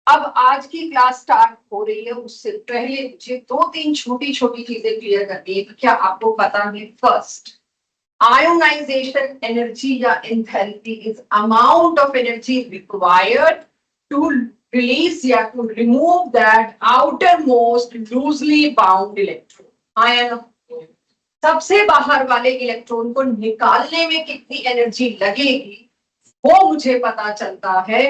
अब आज की क्लास स्टार्ट हो रही है, उससे पहले मुझे दो तीन छोटी छोटी चीजें क्लियर करनी है। क्या आपको पता है? फर्स्ट, आयोनाइजेशन एनर्जी या enthalpy is amount of energy required to release या to remove that outer most loosely bound electron. Ion, सबसे बाहर वाले इलेक्ट्रॉन को निकालने में कितनी एनर्जी लगेगी वो मुझे पता चलता है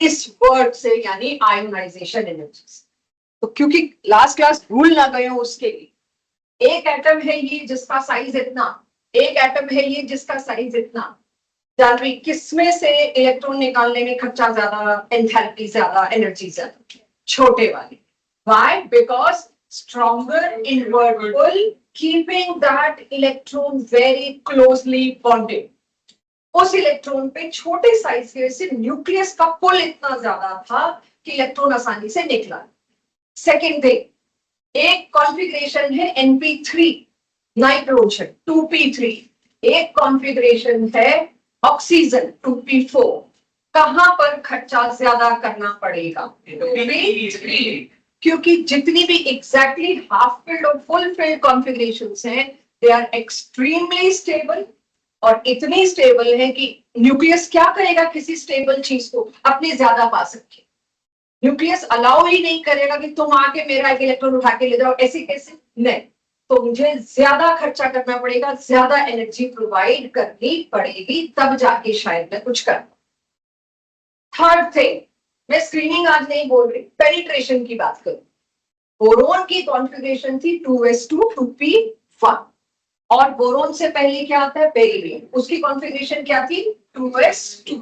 इस वर्ड से, यानी आयोनाइजेशन एनर्जी से। तो क्योंकि लास्ट क्लास भूल ना गए हो उसके लिए, एक एटम है ये जिसका साइज इतना, एक एटम है ये जिसका साइज इतना, जान रही किसमें से इलेक्ट्रॉन निकालने में खर्चा ज्यादा, एंथैल्पी ज्यादा, एनर्जी ज्यादा? छोटे वाले। Why? Because stronger invertible keeping that electron very closely bonded. उस इलेक्ट्रॉन पे छोटे साइज की वजह से न्यूक्लियस का पुल इतना ज्यादा था कि इलेक्ट्रॉन आसानी से निकला। सेकेंड थिंग, एक कॉन्फ़िगरेशन है np3 नाइट्रोजन 2p3, एक कॉन्फ़िगरेशन है ऑक्सीजन 2p4। कहां पर खर्चा ज्यादा करना पड़ेगा? 2p3, क्योंकि जितनी भी एग्जैक्टली हाफ फिल्ड और फुल फिल्ड कॉन्फ़िगरेशंस हैं, दे आर एक्सट्रीमली स्टेबल, और इतनी स्टेबल है कि न्यूक्लियस क्या करेगा किसी स्टेबल चीज को अपने ज्यादा पास रखे। न्यूक्लियस अलाउ ही नहीं करेगा कि तुम आके मेरा एक इलेक्ट्रॉन उठा के ले जाओ, ऐसे कैसे? नहीं। तो मुझे ज्यादा खर्चा करना पड़ेगा, ज्यादा एनर्जी प्रोवाइड करनी पड़ेगी, तब जाके शायद मैं कुछ कर। थर्ड थिंग, मैं स्क्रीनिंग आज नहीं बोल रही, पेनिट्रेशन की बात करूं। बोरोन की कॉन्फ़िगरेशन थी 2s2 2p1, और बोरोन से पहले क्या आता है? बेरिलियम, उसकी कॉन्फ़िगरेशन क्या थी? 2s2।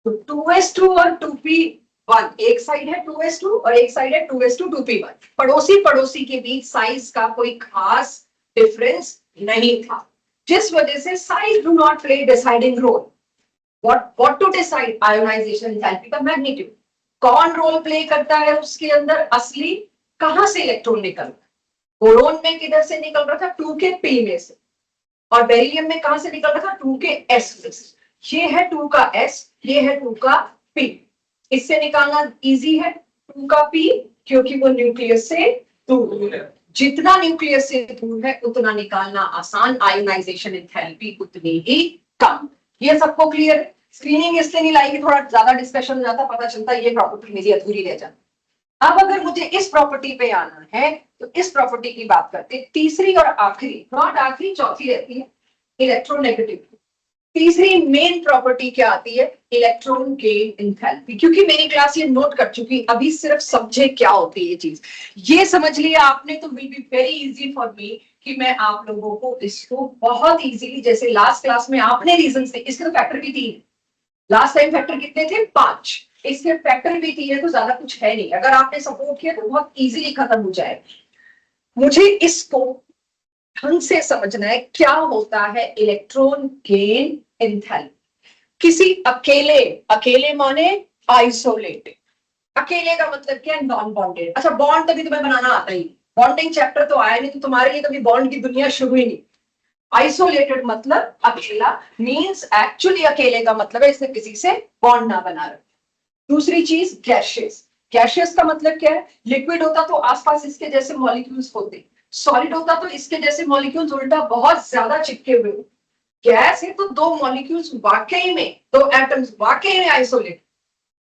तो 2s2 और 2p1, एक साइड है 2s2 और एक साइड है 2s2 2p1। पड़ोसी पड़ोसी के बीच साइज का कोई खास डिफरेंस नहीं था, जिस वजह से size do not play deciding role. What to decide? Ionisation enthalpy का मैग्नीट्यूड। कौन रोल प्ले करता है उसके अंदर? असली कहां से इलेक्ट्रॉन निकल रहा है? बोरोन में किधर से निकल रहा था? 2 के p में से। और बेरिलियम में कहां से निकल रहा था? 2 के s में से। ये है 2 का s, ये है 2 का p। इससे निकालना इजी है 2 का p, क्योंकि वो न्यूक्लियस से दूर है। जितना न्यूक्लियस से दूर है उतना निकालना आसान, आयोनाइजेशन एंथैल्पी उतनी ही कम। ये सबको क्लियर है? स्क्रीनिंग इसलिए नहीं लाई कि थोड़ा ज्यादा डिस्कशन हो जाता, पता चलता ये प्रॉपर्टी मेरी अधूरी रह जाती। अब अगर मुझे इस प्रॉपर्टी पे आना है तो इस प्रॉपर्टी की बात करते हैं। तीसरी और आखिरी, नॉट आखिरी, चौथी रहती है इलेक्ट्रोनेगेटिविटी। तीसरी मेन प्रॉपर्टी क्या आती है? Electron gain enthalpy. क्योंकि मेरी क्लास ये नोट कर चुकी, अभी सिर्फ समझे क्या होती है ये चीज। ये समझ लिया आपने तो will be very easy for me कि मैं आप लोगों को इसको बहुत इजीली, जैसे लास्ट क्लास में आपने रीजन से, इसके तो फैक्टर भी 3, लास्ट टाइम फैक्टर कितने थे? 5, इसके फैक्टर भी 3 है, तो ज्यादा कुछ है नहीं। अगर आपने सपोर्ट किया तो बहुत इजीली खत्म हो जाए। मुझे इसको ढंग से समझना है, क्या होता है इलेक्ट्रॉन गेन एंथैल्पी। किसी अकेले, अकेले माने आइसोलेटेड, अकेले का मतलब क्या है? Non bonded. अच्छा, बॉन्ड तभी तुम्हें बनाना आता ही, बॉन्डिंग चैप्टर तो आया नहीं, तो तुम्हारे लिए कभी बॉन्ड की दुनिया शुरू ही नहीं। आइसोलेटेड मतलब अकेला, मींस एक्चुअली अकेले का मतलब है इसने किसी से बॉन्ड ना बना रखा। दूसरी चीज गैशियस। गैशियस का मतलब क्या है? लिक्विड होता तो आसपास इसके जैसे मॉलिक्यूल्स होते, सॉलिड होता तो इसके जैसे मॉलिक्यूल्स उल्टा बहुत ज्यादा चिपके हुए। गैस है तो दो मॉलिक्यूल्स वाकई में, दो एटम्स वाकई में आइसोलेट।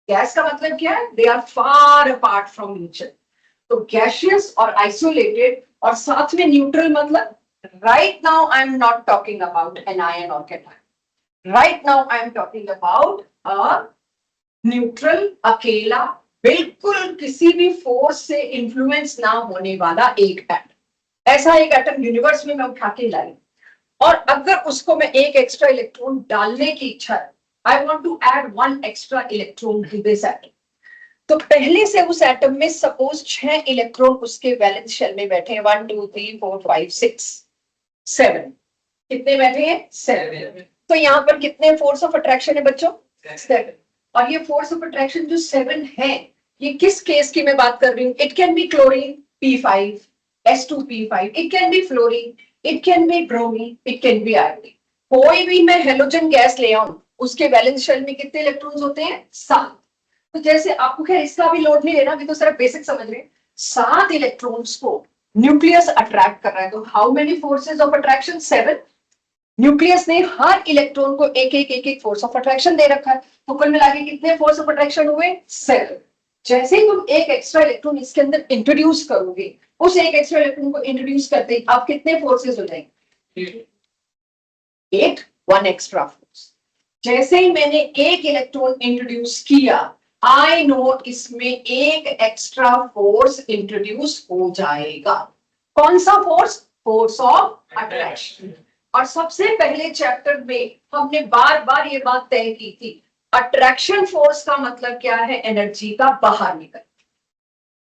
गैस का मतलब क्या है? They are far apart from each other. तो गैशियस और आइसोलेटेड, और साथ में न्यूट्रल मतलब, right now I am not talking about anion or cation. Right now I am talking about a neutral, अकेला, बिल्कुल किसी भी फोर्स से इंफ्लुएंस ना होने वाला एक एटम। ऐसा एक एटम यूनिवर्स में मैं उठा के लाई, और अगर उसको मैं एक एक्स्ट्रा इलेक्ट्रॉन डालने की इच्छा है, I want to add 1 extra electron to this atom, तो पहले से उस एटम में सपोज 6 इलेक्ट्रॉन उसके वैलेंस शेल में बैठे हैं, 1 2 3 4 5 6 7। कितने बैठे हैं? 7। तो यहाँ पर कितने फोर्स ऑफ अट्रैक्शन है बच्चों? 7। और ये फोर्स ऑफ अट्रैक्शन जो 7 है, ये किस केस की मैं बात कर रही हूँ? It can be chlorine P5 S2P5, it can be fluorine, it can be bromine, it can be iodine. कोई भी मैं हेलोजन गैस ले आऊं, उसके वैलेंस शेल में कितने इलेक्ट्रॉन्स होते हैं? 7। तो जैसे आपको खैर इसका भी लोड नहीं लेना, अभी तो सिर्फ बेसिक समझ रहे हैं। 7 इलेक्ट्रॉन्स को न्यूक्लियस अट्रैक्ट कर रहा है, तो how many forces of attraction? 7। Nucleus ने हर इलेक्ट्रॉन को एक फोर्स ऑफ अट्रैक्शन दे रखा है, तो कुल मिला के कितने फोर्स ऑफ अट्रैक्शन हुए? 7। जैसे ही तुम एक एक्स्ट्रा इलेक्ट्रॉन इसके अंदर इंट्रोड्यूस करोगे, उस एक एक्स्ट्रा इलेक्ट्रॉन को इंट्रोड्यूस करते ही आप कितने फोर्सेस हो जाएंगे? 8, 1 एक्स्ट्रा फोर्स। जैसे ही मैंने एक इलेक्ट्रॉन इंट्रोड्यूस किया, आई नो इसमें एक एक्स्ट्रा फोर्स इंट्रोड्यूस हो जाएगा। कौन सा फोर्स? Force of attraction. और सबसे पहले चैप्टर में हमने बार बार ये बात तय की थी, अट्रैक्शन फोर्स का मतलब क्या है? एनर्जी का बाहर निकल,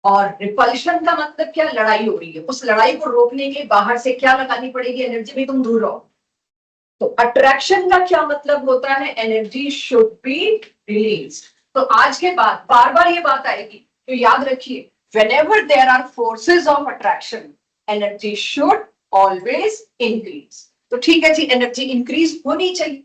और रिपल्शन का मतलब क्या? लड़ाई हो रही है, उस लड़ाई को रोकने के बाहर से क्या लगानी पड़ेगी? एनर्जी में तुम दूर रहो। तो अट्रैक्शन का क्या मतलब होता है? Energy should be release. तो आज के बाद बार बार ये बात आएगी, तो याद रखिए, whenever there are forces of attraction, energy should always increase। तो ठीक है जी, एनर्जी इंक्रीज होनी चाहिए।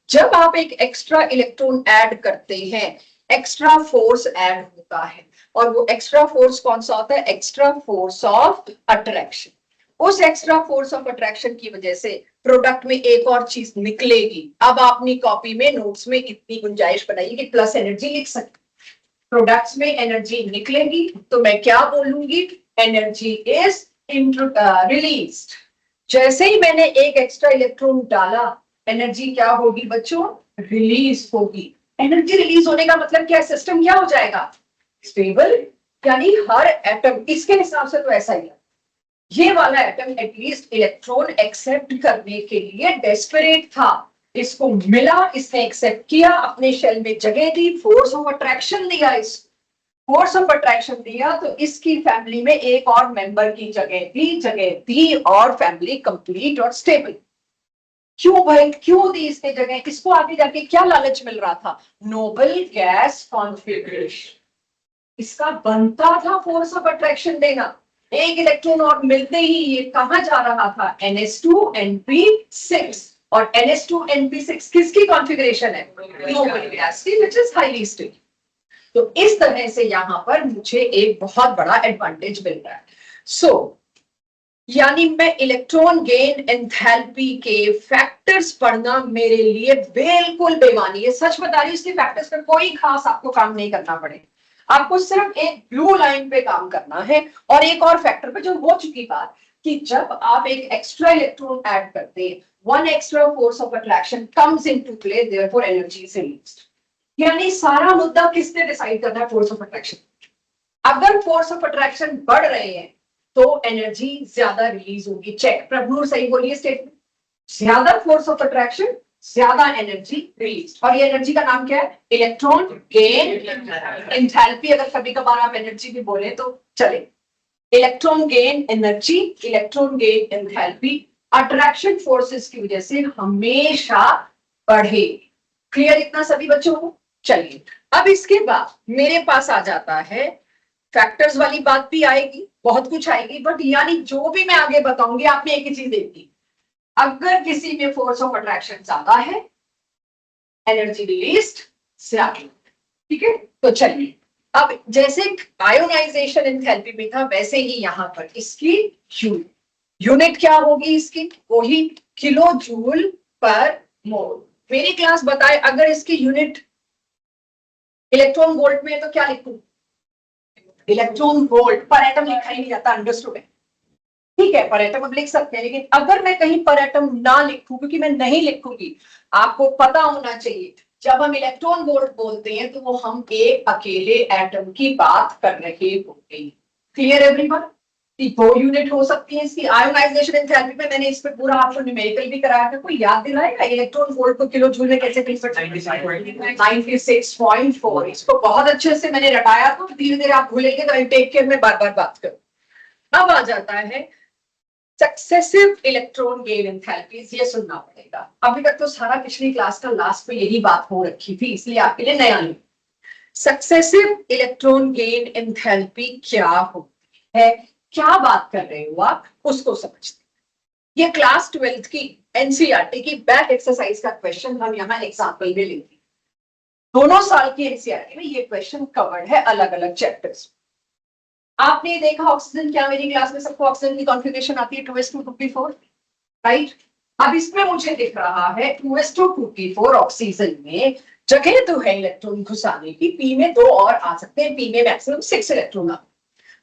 जब आप एक एक्स्ट्रा इलेक्ट्रॉन ऐड करते हैं, एक्स्ट्रा फोर्स ऐड होता है, और वो एक्स्ट्रा फोर्स कौन सा होता है? Extra force of attraction. उस एक्स्ट्रा फोर्स ऑफ अट्रैक्शन की वजह से प्रोडक्ट में एक और चीज निकलेगी। अब अपनी कॉपी में, नोट्स में इतनी गुंजाइश बनाइए कि प्लस एनर्जी लिख सकते। प्रोडक्ट्स में एनर्जी निकलेगी तो मैं क्या बोलूंगी? Energy is released. जैसे ही मैंने एक एक्स्ट्रा इलेक्ट्रॉन डाला, एनर्जी क्या होगी बच्चों? रिलीज होगी। एनर्जी रिलीज होने का मतलब क्या? सिस्टम क्या हो जाएगा? स्टेबल। यानी हर एटम, इसके हिसाब से तो ऐसा ही है, ये वाला एटम एटलीस्ट इलेक्ट्रॉन एक्सेप्ट करने के लिए डेस्परेट था। इसको मिला, इसने एक्सेप्ट किया, अपने शेल में जगह दी, फोर्स ऑफ अट्रैक्शन दिया, इस फोर्स ऑफ अट्रैक्शन दिया तो इसकी फैमिली में एक और मेंबर की जगह दी और फैमिली कंप्लीट और स्टेबल। क्यों भाई, क्यों दी इसने जगह? इसको आगे जाके क्या लालच मिल रहा था? Noble gas configuration. इसका बनता था फोर्स ऑफ अट्रैक्शन देना। एक इलेक्ट्रॉन और मिलते ही ये कहां जा रहा था? NH2NP6। और NH2NP6 किसकी कॉन्फ़िगरेशन है? नोबल गैस की, व्हिच इज हाईली स्टेबल। तो इस तरह से यहां पर मुझे एक बहुत बड़ा एडवांटेज मिल रहा है। सो यानी मैं इलेक्ट्रॉन गेन एंथैल्पी के फैक्टर्स पढ़ना मेरे लिए बिल्कुल बेमानी है। सच बता रही हूं, इसके फैक्टर्स पर कोई खास आपको काम नहीं करना पड़ेगा। आपको सिर्फ एक ब्लू लाइन पे काम करना है और एक और फैक्टर पे, जो हो चुकी बात कि जब आप एक एक्स्ट्रा इलेक्ट्रॉन ऐड करते हैं, one extra force of attraction comes into play, therefore energy is released. यानी सारा मुद्दा किसने डिसाइड करना है? Force of attraction. अगर फोर्स ऑफ अट्रैक्शन बढ़ रहे हैं तो एनर्जी ज्यादा रिलीज होगी। चेक, प्रभुर सही बोलिए स्टेटमेंट। ज्यादा फोर्स ऑफ अट्रैक्शन, ज्यादा एनर्जी रिलीज। और ये एनर्जी का नाम क्या है? Electron gain enthalpy. अगर कभी कभार आप एनर्जी भी बोले तो चले। Electron gain energy, electron gain enthalpy attraction forces की वजह से हमेशा बढ़े। क्लियर इतना सभी बच्चों को? चलिए, अब इसके बाद मेरे पास आ जाता है, फैक्टर्स वाली बात भी आएगी, बहुत कुछ आएगी, बट यानी जो भी मैं आगे बताऊंगी आपने एक ही चीज देखी, अगर किसी में फोर्स ऑफ अट्रैक्शन ज्यादा है, एनर्जी रिलीज्ड ज्यादा। ठीक है, तो चलिए, अब जैसे आयोनाइजेशन एंथैल्पी में था, वैसे ही यहां पर इसकी यूनिट क्या होगी? इसकी वही किलो जूल पर मोल। मेरी क्लास बताए अगर इसकी यूनिट इलेक्ट्रॉन वोल्ट में है तो क्या लिखूं? Electron volt. पर एटम लिखा ही नहीं जाता, अंडरस्टूड है? ठीक है, पर एटम अब लिख सकते हैं, लेकिन अगर मैं कहीं पर एटम ना लिखूं, क्योंकि मैं नहीं लिखूंगी, आपको पता होना चाहिए जब हम इलेक्ट्रॉन वोल्ट बोलते हैं तो वो हम एक अकेले एटम की बात कर रहे होते हैं। Clear everyone? दो यूनिट हो सकती है इसकी। आयोनाइजेशन एंथैल्पी में मैंने इस पे पूरा आपको न्यूमेरिकल भी कराया था, कोई याद दिलाएगा इलेक्ट्रॉन वोल्ट को किलो जूल में कैसे लिख सकते हैं? 96.4। इसको बहुत अच्छे से मैंने रटाया, तो धीरे धीरे आप भूलेंगे तो टेक केयर में बार बार बात करूं। अब आ जाता है सक्सेसिव इलेक्ट्रॉन गेन एंथैल्पीज। ये सुनना पड़ेगा, अभी तक तो सारा पिछली क्लास का लास्ट में यही बात हो रखी थी, इसलिए आपके लिए नया नहीं। सक्सेसिव इलेक्ट्रॉन गेन एंथैल्पी क्या होती है, क्या बात कर रहे हो आप, उसको समझते। ये क्लास 12th की एनसीईआरटी की बैक एक्सरसाइज का क्वेश्चन हम यहाँ एग्जाम्पल में लेंगे। दोनों साल की एनसीईआरटी में ये क्वेश्चन कवर्ड है अलग अलग चैप्टर्स। आपने देखा ऑक्सीजन, क्या मेरी क्लास में सबको ऑक्सीजन की कॉन्फ़िगरेशन आती है 2s2 2p4, राइट? अब इसमें मुझे दिख रहा है 2s2 2p4 ऑक्सीजन में जगह तो है इलेक्ट्रॉन घुसाने की, पी में 2 और आ सकते हैं, पी में मैक्सिमम 6 इलेक्ट्रॉन आ।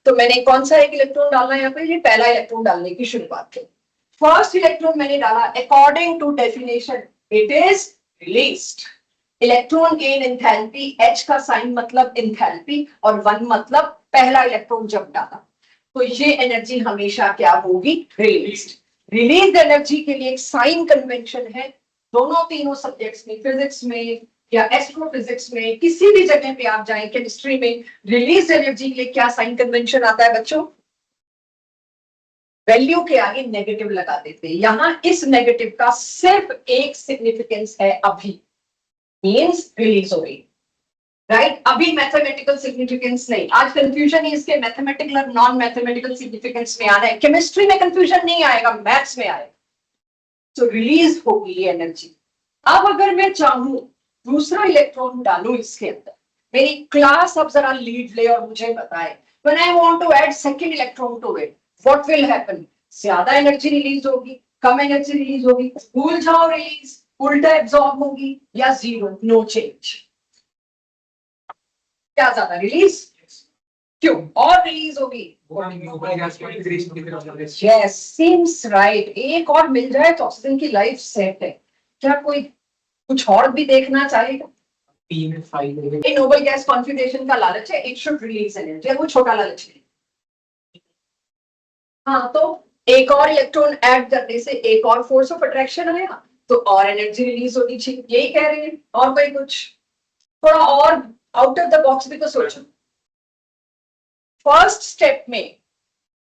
तो मैंने कौन सा एक इलेक्ट्रॉन डालना है यहाँ पे, ये पहला इलेक्ट्रॉन डालने की शुरुआत की। फर्स्ट इलेक्ट्रॉन मैंने डाला, according to definition it is released. Electron gain enthalpy, H का साइन मतलब एंथैल्पी और 1 मतलब पहला इलेक्ट्रॉन जब डाला, तो ये एनर्जी हमेशा क्या होगी, रिलीज्ड। रिलीज एनर्जी के लिए एक साइन कन्वेंशन है, दोनों तीनों सब्जेक्ट्स में, फिजिक्स में या एस्ट्रोफिजिक्स में, किसी भी जगह पे आप जाएं, केमिस्ट्री में, रिलीज एनर्जी के लिए क्या साइन कन्वेंशन आता है बच्चों, वैल्यू के आगे नेगेटिव लगा देते हैं। यहां इस नेगेटिव का सिर्फ एक सिग्निफिकेंस है, अभी मींस रिलीज हो रही, राइट? अभी मैथमेटिकल सिग्निफिकेंस नहीं। आज कंफ्यूजन ही इसके मैथमेटिकल और नॉन मैथमेटिकल सिग्निफिकेंस में आना है। केमिस्ट्री में कंफ्यूजन नहीं आएगा, मैथ्स में आएगा। तो रिलीज होगी ये एनर्जी। अब अगर मैं चाहूं दूसरा इलेक्ट्रॉन डालूं इसके अंदर, मेरी क्लास अब जरा लीड ले और मुझे बताए, when I want to add second electron to it, what will happen? ज्यादा एनर्जी रिलीज होगी, कम एनर्जी रिलीज होगी, भूल जाओ रिलीज, उल्टा एब्जॉर्ब होगी, या जीरो, नो चेंज? क्या ज्यादा रिलीज? क्यों? और रिलीज होगी? Yes, seems right. एक और मिल जाए तो ऑक्सीजन की लाइफ सेट है। क्या कोई कुछ और भी देखना चाहेगा? नोबल गैस कॉन्फिगरेशन का लालच है, इट शुड रिलीज एनर्जी, वो छोटा लालच नहीं। हाँ, तो एक और इलेक्ट्रॉन ऐड करने से एक और फोर्स ऑफ अट्रैक्शन आया, तो और एनर्जी रिलीज होनी चाहिए, यही कह रहे हैं। और कोई कुछ थोड़ा और आउट ऑफ द बॉक्स भी तो सोचो। फर्स्ट स्टेप में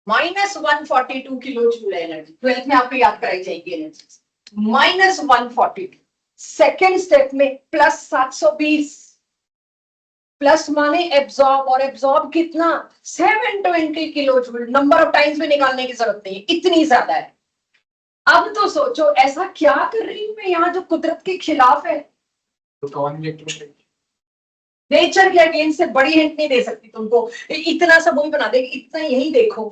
-142 किलो जूल एनर्जी, 12th में आपको याद कराई जाएगी एनर्जी, -142। सेकेंड स्टेप में +720, प्लस माने एब्जॉर्ब, और एब्जॉर्ब कितना, 720 kilo joule. Number of times भी निकालने की जरूरत नहीं, इतनी ज्यादा है। अब तो सोचो ऐसा क्या कर रही हूं मैं यहाँ जो कुदरत के खिलाफ है। नेचर के अगेंस्ट से बड़ी हिंट नहीं दे सकती तुमको, इतना सब वही बना देगी, इतना यही देखो।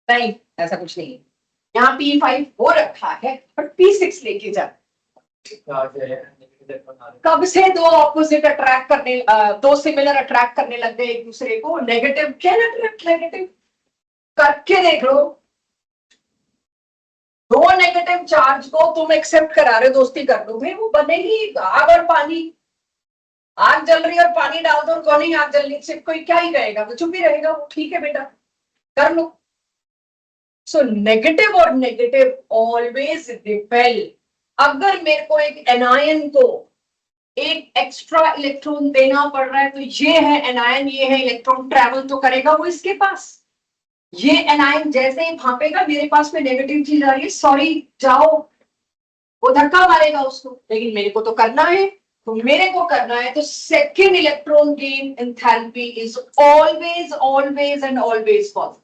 नहीं, ऐसा कुछ नहीं है। यहाँ P5 हो रखा है और P6 लेके जा। कब से दो ऑपोजिट अट्रैक्ट करने, दो सिमिलर अट्रैक्ट करने लग गए एक दूसरे को, नेगेटिव कैन अट्रैक्ट नेगेटिव, करके देख लो। दो नेगेटिव चार्ज को तुम एक्सेप्ट करा रहे हो, दोस्ती कर लो भाई, वो बनेगी आग और पानी। आग जल रही है और पानी डाल दो, कौन ही आग जलनी से कोई क्या ही कहेगा, तो चुप ही रहेगा वो, ठीक है बेटा कर लो। सो नेगेटिव और नेगेटिव ऑलवेज रिपेल। अगर मेरे को एक एनायन को एक एक्स्ट्रा इलेक्ट्रॉन देना पड़ रहा है, तो ये है एनायन, ये है इलेक्ट्रॉन, ट्रैवल तो करेगा वो इसके पास। ये एनायन जैसे ही भापेगा, मेरे पास में नेगेटिव चीज आ रही है, सॉरी जाओ, वो धक्का मारेगा उसको, लेकिन मेरे को तो करना है, तो मेरे को करना है, तो second electron gain enthalpy is always always and always positive.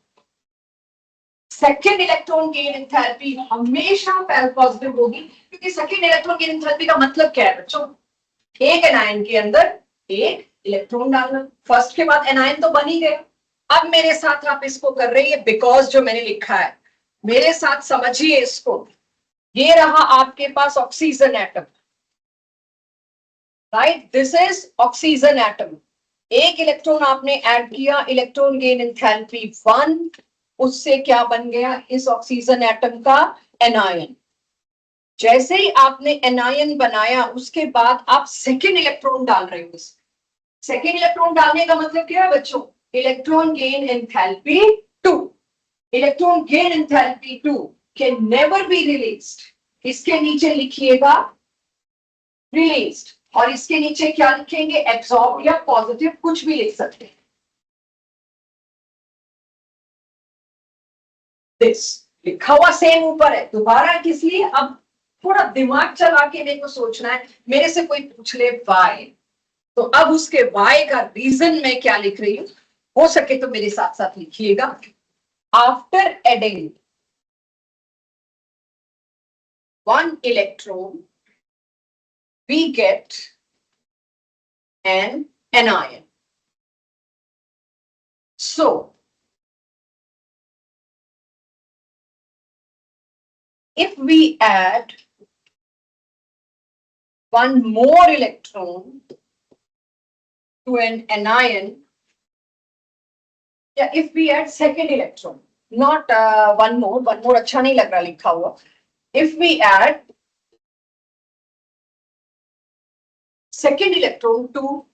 Second electron gain enthalpy हमेशा पॉजिटिव होगी, क्योंकि सेकेंड इलेक्ट्रॉन गेन एंथैल्पी का मतलब क्या है बच्चों, एक एनायन के अंदर एक इलेक्ट्रॉन डालना। फर्स्ट के बाद एनायन तो बन ही गया। अब मेरे साथ आप इसको कर रही है, बिकॉज जो मैंने लिखा है मेरे साथ समझिए इसको। ये रहा आपके पास oxygen atom, right? This is oxygen atom. एक इलेक्ट्रॉन आपने ऐड किया, इलेक्ट्रॉन गेन एंथैल्पी 1, उससे क्या बन गया इस ऑक्सीजन एटम का एनायन। जैसे ही आपने एनायन बनाया, उसके बाद आप सेकेंड इलेक्ट्रॉन डाल रहे हो। सेकेंड इलेक्ट्रॉन डालने का मतलब क्या है बच्चों, electron gain enthalpy 2। Electron gain enthalpy 2 can never be released. इसके नीचे लिखिएगा रिलीज्ड, और इसके नीचे क्या लिखेंगे, एब्सॉर्ब या पॉजिटिव, कुछ भी लिख सकते हैं। दिस लिखा हुआ सेम ऊपर है, दोबारा किस लिए, अब थोड़ा दिमाग चला के मेरे को सोचना है। मेरे से कोई पूछ ले वाई, तो अब उसके वाई का रीजन मैं क्या लिख रही हूं, हो सके तो मेरे साथ साथ लिखिएगा। After adding 1 electron we get an anion. So, if we add one more electron to an anion, yeah, if we add second electron, not one more अच्छा नहीं लग रहा लिखा हुआ. If we add second electron to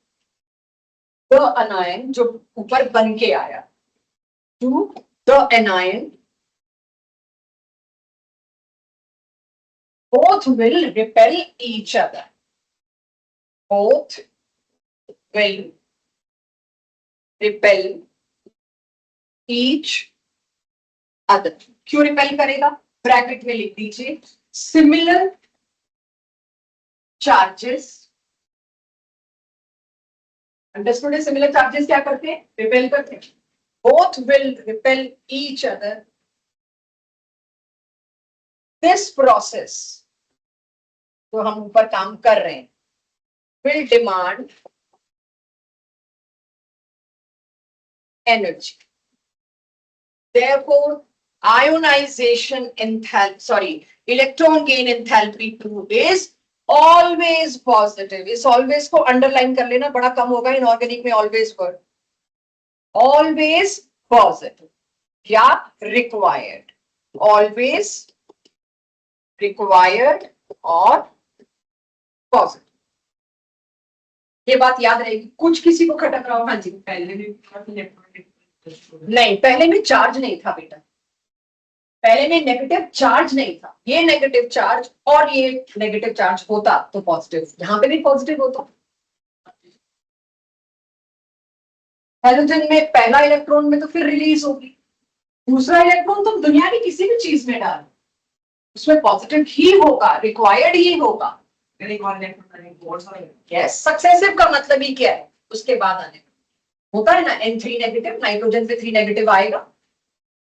the anion जो ऊपर बन के आया, to the anion, both will repel each other. Both will repel each other. क्यों रिपेल करेगा? ब्रैकेट में लिख दीजिए सिमिलर चार्जेस. अंडरस्टूड है? सिमिलर चार्जेस क्या करते हैं? रिपेल करते हैं. Both will repel each other. This process जो हम ऊपर काम कर रहे हैं will demand energy. Therefore, ionization enthalpy, electron gain enthalpy 2 is always positive. इस always को underline कर लेना, बड़ा कम होगा inorganic में always word. Always positive. क्या? Required. Always required or positive. ये बात याद रहेगी. कुछ किसी को खटक रहा हो? हाँ जी. पहले नहीं, पहले में चार्ज नहीं था बेटा. पहले में नेगेटिव चार्ज नहीं था. ये नेगेटिव चार्ज और ये नेगेटिव चार्ज होता तो पॉजिटिव. यहाँ पे भी पॉजिटिव होता. हाइड्रोजन में पहला इलेक्ट्रॉन में तो फिर रिलीज होगी. दूसरा इलेक्ट्रॉन तो दुनिया की किसी भी चीज में डाल, उसमें पॉजिटिव ही होगा, रिक्वायर्ड ही होगा. यस, सक्सेसिव का मतलब ही क्या है? उसके बाद आने होता है ना, N3 नेगेटिव, नाइट्रोजन पे 3 नेगेटिव आएगा.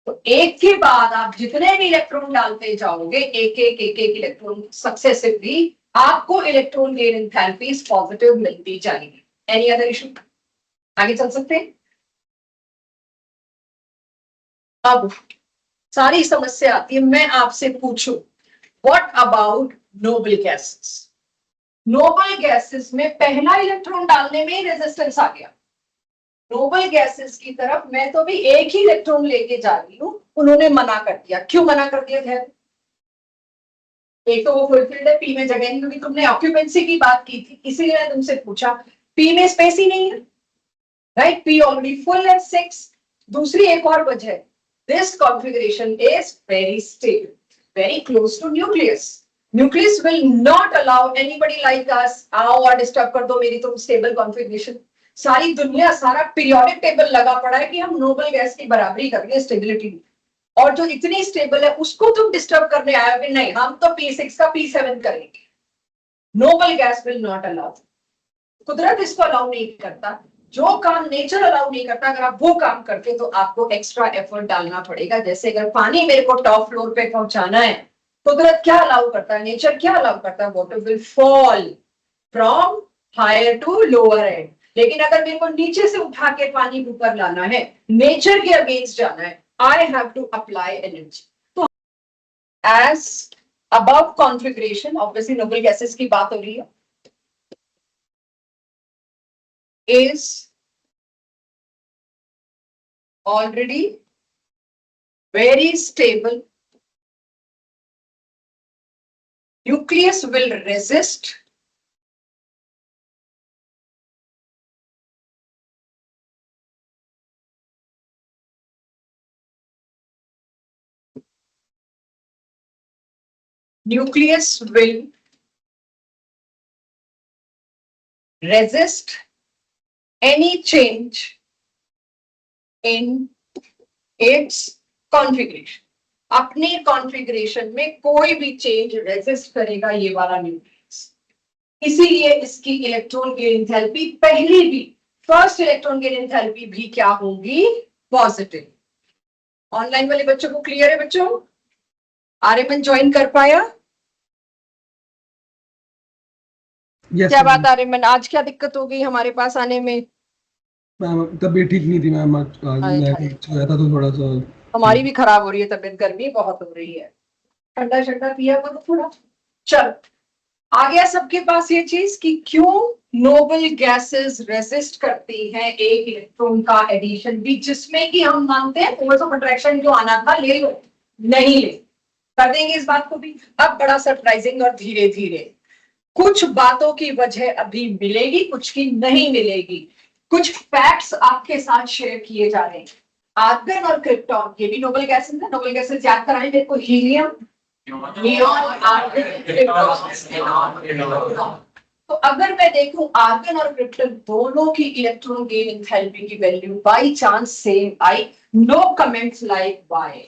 तो एक के बाद आप जितने भी इलेक्ट्रॉन डालते जाओगे, एक एक इलेक्ट्रॉन सक्सेसिवली, आपको इलेक्ट्रॉन गेन एंथैल्पीज पॉजिटिव मिलती जाएगी. Any other issue? आगे चल सकते हैं. अब सारी समस्या आती है, मैं आपसे पूछूं what about noble gases? Noble gases में पहला इलेक्ट्रॉन डालने में ही रेजिस्टेंस आ गया. नोबल गैसेस की तरफ मैं तो भी एक ही इलेक्ट्रॉन लेके जा रही हूं, उन्होंने मना कर दिया. क्यों मना कर दिया? खैर, एक तो वो फुलफिल्ड है, पी में जगह नहीं, क्योंकि तुमने ऑक्यूपेंसी की बात की थी, इसीलिए मैंने तुमसे पूछा. पी में स्पेस ही नहीं है, राइट? पी ऑलरेडी फुल है 6. दूसरी एक और वजह है, this configuration is very stable, very close to nucleus. Nucleus will not allow anybody like us आओ और डिस्टर्ब कर दो मेरी तो स्टेबल कॉन्फ़िगरेशन. सारी दुनिया, सारा पीरियोडिक टेबल लगा पड़ा है कि हम नोबल गैस की बराबरी करेंगे स्टेबिलिटी, और जो इतनी स्टेबल है उसको तुम डिस्टर्ब करने आए हो. नहीं, हम तो P6 का P7 करेंगे. Noble gas will not allow. कुदरत इसको अलाउ नहीं करता. जो काम नेचर अलाउ नहीं करता, अगर आप वो काम करते तो आपको एक्स्ट्रा एफर्ट डालना पड़ेगा. जैसे अगर पानी मेरे को टॉप फ्लोर पे पहुंचाना है, कुदरत क्या अलाउ करता है, नेचर क्या अलाउ करता है? Water will fall from higher to lower end. लेकिन अगर मेरे को नीचे से उठा के पानी ऊपर लाना है, नेचर के अगेंस्ट जाना है, I have to apply energy. तो as above configuration, obviously noble gases की बात हो रही है, is already very stable. Nucleus will resist any change in its configuration. अपने कॉन्फ़िगरेशन में कोई भी चेंज रेजिस्ट करेगा ये वाला न्यूक्लियस. इसीलिए इसकी इलेक्ट्रॉन गेन एंथैल्पी पहली भी, फर्स्ट इलेक्ट्रॉन गेन एंथैल्पी भी क्या होगी? पॉजिटिव. ऑनलाइन वाले बच्चों को क्लियर है? बच्चों, आर्यमन ज्वाइन कर पाया? Yes, क्या ma'am. बात आर्यमन, आज क्या दिक्कत हो गई हमारे पास आने में? मैम तबीयत ठीक नहीं थी मैम, आज हाय मैं हाय, कुछ गया था तो थोड़ा सा हमारी भी खराब हो रही है तबीयत, गर्मी बहुत हो रही है। ठंडा ठंडा पिया करो थोड़ा। चल, आ गया सबके पास ये चीज कि क्यों नोबल गैसेस रेजिस्ट करती हैं एक इलेक्ट्रॉन का एडिशन भी, जिसमें कि हम मानते हैं फोर्स ऑफ अट्रैक्शन जो आना था ले लो, नहीं ले, कर देंगे इस बात को भी। अब बड़ा सरप्राइजिंग और धीरे धीरे कुछ बातों की वजह अभी मिलेगी, कुछ की नहीं मिलेगी। कुछ फैक्ट्स आपके साथ शेयर किए जा रहे हैं। आर्गन और क्रिप्टॉन ये भी नोबल गैसेस है। नोबल गैसेस याद कराएं मेरे को, हीलियम, नियॉन, आर्गन, क्रिप्टॉन। तो अगर मैं देखूं आर्गन और क्रिप्टन दोनों की इलेक्ट्रॉन गेन एंथैल्पी की वैल्यू बाय चांस सेम आई, नो कमेंट्स लाइक व्हाई।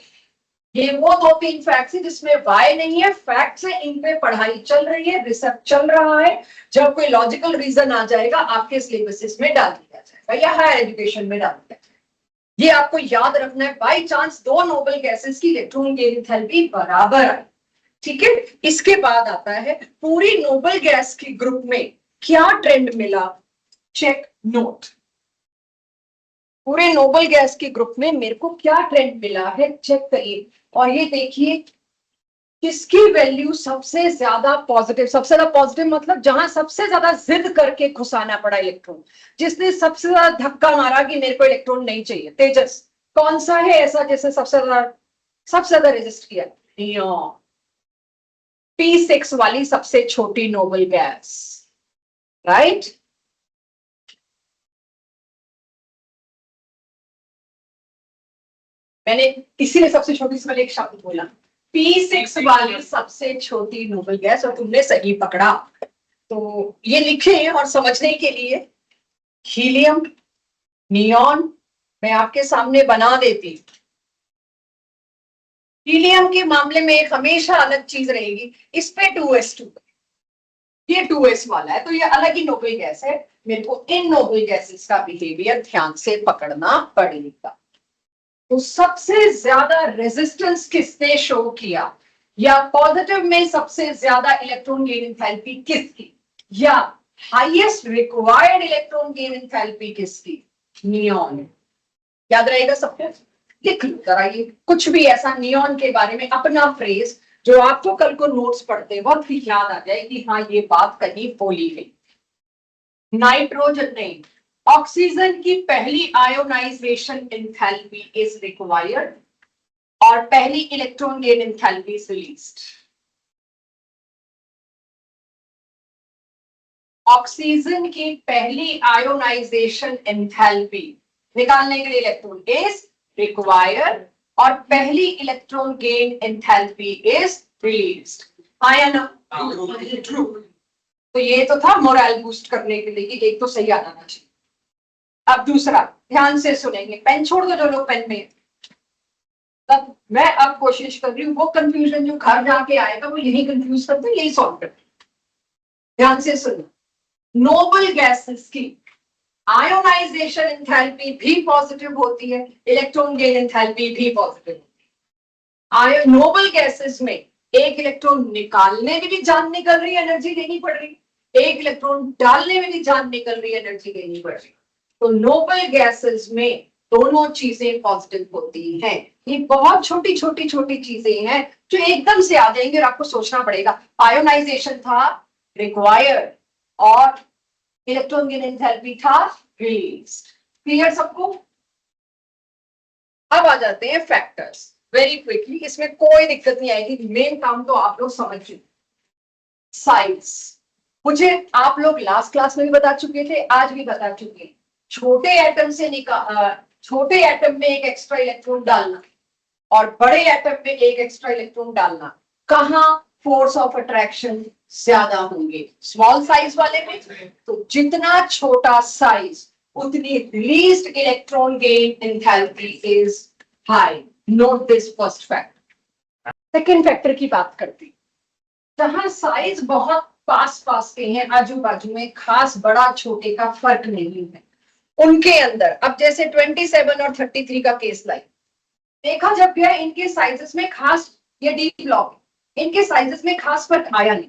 ये वो दो तीन फैक्ट्स है जिसमें वाई नहीं है, फैक्ट्स है, इन पे पढ़ाई चल रही है, रिसर्च चल रहा है। जब कोई लॉजिकल रीजन आ जाएगा आपके सिलेबस में डाल दिया जाएगा या हायर एजुकेशन में डाल दिया जाएगा। ये आपको याद रखना है, बाई चांस दो नोबल गैसेस की इलेक्ट्रॉन गेन एंथैल्पी बराबर है, ठीक है। इसके बाद आता है पूरी नोबल गैस की ग्रुप में क्या ट्रेंड मिला, चेक नोट। पूरे नोबल गैस के ग्रुप में मेरे को क्या ट्रेंड मिला है चेक करिए, और ये देखिए किसकी वैल्यू सबसे ज्यादा पॉजिटिव। सबसे ज्यादा पॉजिटिव मतलब जहां सबसे ज्यादा जिद करके घुसाना पड़ा इलेक्ट्रॉन, जिसने सबसे ज्यादा धक्का मारा कि मेरे को इलेक्ट्रॉन नहीं चाहिए, तेजस। कौन सा है ऐसा जिसने सबसे ज्यादा रेजिस्ट किया? P6 वाली सबसे छोटी नोबल गैस, राइट। मैंने इसीलिए सबसे छोटी इसमें एक शब्द बोला, P6 वाली सबसे छोटी नोबल गैस, और तुमने सही पकड़ा। तो ये लिखे हैं और समझने के लिए हीलियम, नियॉन मैं आपके सामने बना देती। हीलियम के मामले में एक हमेशा अलग चीज रहेगी, इस पे 2s2, ये 2s वाला है तो ये अलग ही नोबल गैस है। मेरे को इन नोबल गैसेस का बिहेवियर ध्यान से पकड़ना पड़ेगा। तो सबसे ज्यादा रेजिस्टेंस किसने शो किया, या पॉजिटिव में सबसे ज्यादा इलेक्ट्रॉन गेन एंथैल्पी किसकी, या highest required electron gain enthalpy किसकी? नियॉन। याद रहेगा सबको, लिख लो जरा ये कुछ भी ऐसा नियॉन के बारे में अपना फ्रेज जो आपको कल को नोट्स पढ़ते वक्त भी याद आ जाए कि हाँ ये बात कहीं बोली गई। नाइट्रोजन नहीं, ऑक्सीजन की पहली आयोनाइजेशन एंथैल्पी इज रिक्वायर्ड और पहली electron gain enthalpy is released. Oxygen की पहली आयोनाइजेशन एंथैल्पी निकालने के लिए इलेक्ट्रॉन इज रिक्वायर्ड और पहली electron gain enthalpy is released. आया ना? ट्रू। तो ये तो था मोरल बूस्ट करने के लिए कि एक तो सही आना चाहिए। अब दूसरा ध्यान से सुनेंगे, पेन छोड़ दो जो लोग पेन में। तब मैं अब कोशिश कर रही हूँ वो कंफ्यूजन जो घर जाके आएगा वो यही कंफ्यूज करते यही सॉल्व करते। ध्यान से सुनो, नोबल गैसेस की आयोनाइजेशन एंथैल्पी भी पॉजिटिव होती है, इलेक्ट्रॉन गेन एंथैल्पी भी पॉजिटिव होती है। नोबल गैसेस में एक इलेक्ट्रॉन निकालने में भी जान निकल रही है, एनर्जी देनी पड़ रही, एक इलेक्ट्रॉन डालने में भी जान निकल रही है, एनर्जी देनी पड़ रही। तो नोबल गैसेस में दोनों चीजें पॉजिटिव होती हैं। ये बहुत छोटी छोटी छोटी चीजें हैं जो एकदम से आ जाएंगे और आपको सोचना पड़ेगा। आयोनाइजेशन था रिक्वायर्ड और इलेक्ट्रॉन गेन एंथैल्पी था रिलीज्ड। क्लियर सबको? अब आ जाते हैं फैक्टर्स वेरी क्विकली, इसमें कोई दिक्कत नहीं आएगी, मेन काम तो आप लोग समझ चुके। साइज मुझे आप लोग लास्ट क्लास में भी बता चुके थे, आज भी बता चुके हैं। छोटे एटम से छोटे एटम में एक एक्स्ट्रा इलेक्ट्रॉन डालना और बड़े एटम में एक एक्स्ट्रा इलेक्ट्रॉन डालना, कहां फोर्स ऑफ अट्रैक्शन ज्यादा होंगे? स्मॉल साइज वाले में। तो जितना छोटा साइज उतनी released electron gain enthalpy is high. Note this first factor. Second factor की बात करते हैं, जहां साइज बहुत पास पास के हैं, आजू बाजू में खास बड़ा छोटे का फर्क नहीं है, उनके अंदर अब जैसे 27 और 33 का केस लाई देखा, जब गया इनके साइजेस में खास, ये डी ब्लॉक इनके साइजेस में खास फर्क आया नहीं।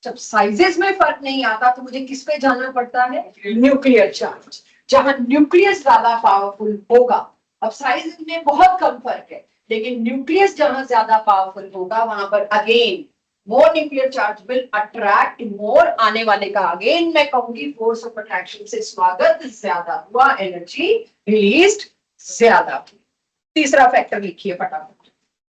जब साइजेस में फर्क नहीं आता तो मुझे किस पे जाना पड़ता है, न्यूक्लियर चार्ज, जहां न्यूक्लियस ज्यादा पावरफुल होगा। अब साइज में बहुत कम फर्क है, लेकिन न्यूक्लियस जहां ज्यादा पावरफुल होगा वहां पर again more nuclear charge will attract more, आने वाले का अगेन मैं कहूंगी फोर्स ऑफ अट्रैक्शन से स्वागत ज्यादा हुआ, एनर्जी रिलीज्ड ज्यादा हुई। तीसरा फैक्टर लिखिए फटाफट,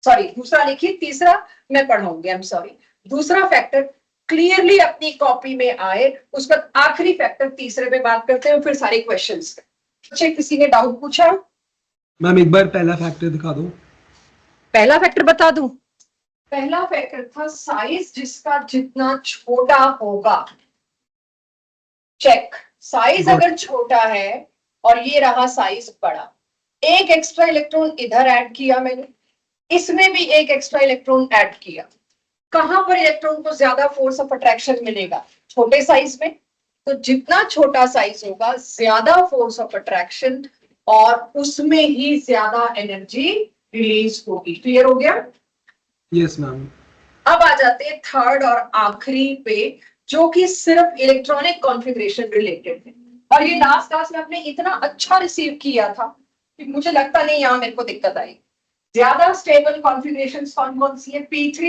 सॉरी दूसरा लिखिए, तीसरा मैं पढ़ाऊंगी, आई एम सॉरी। दूसरा फैक्टर क्लियरली अपनी कॉपी में आए, उसका आखिरी फैक्टर तीसरे पे बात करते हैं, फिर सारे क्वेश्चंस। अच्छा किसी ने डाउट पूछा? मैम एक बार पहला फैक्टर दिखा दो। पहला फैक्टर बता दूं? पहला फैक्टर था साइज जिसका जितना छोटा होगा, चेक, साइज अगर छोटा है और ये रहा साइज बड़ा, एक एक्स्ट्रा इलेक्ट्रॉन इधर ऐड किया मैंने, इसमें भी एक एक्स्ट्रा इलेक्ट्रॉन ऐड किया, कहां पर इलेक्ट्रॉन को ज्यादा फोर्स ऑफ अट्रैक्शन मिलेगा, छोटे साइज में। तो जितना छोटा साइज होगा ज्यादा फोर्स ऑफ अट्रैक्शन और उसमें ही ज्यादा एनर्जी रिलीज होगी। क्लियर हो गया? Yes ma'am. अब आ जाते हैं थर्ड और आखिरी पे, जो कि सिर्फ इलेक्ट्रॉनिक कॉन्फ़िगरेशन रिलेटेड है। और ये लास्ट क्लास में आपने इतना अच्छा रिसीव किया था कि मुझे लगता नहीं यहां मेरे को दिक्कत आई। ज्यादा स्टेबल कॉन्फ़िगरेशन कौन कौन सी है? P3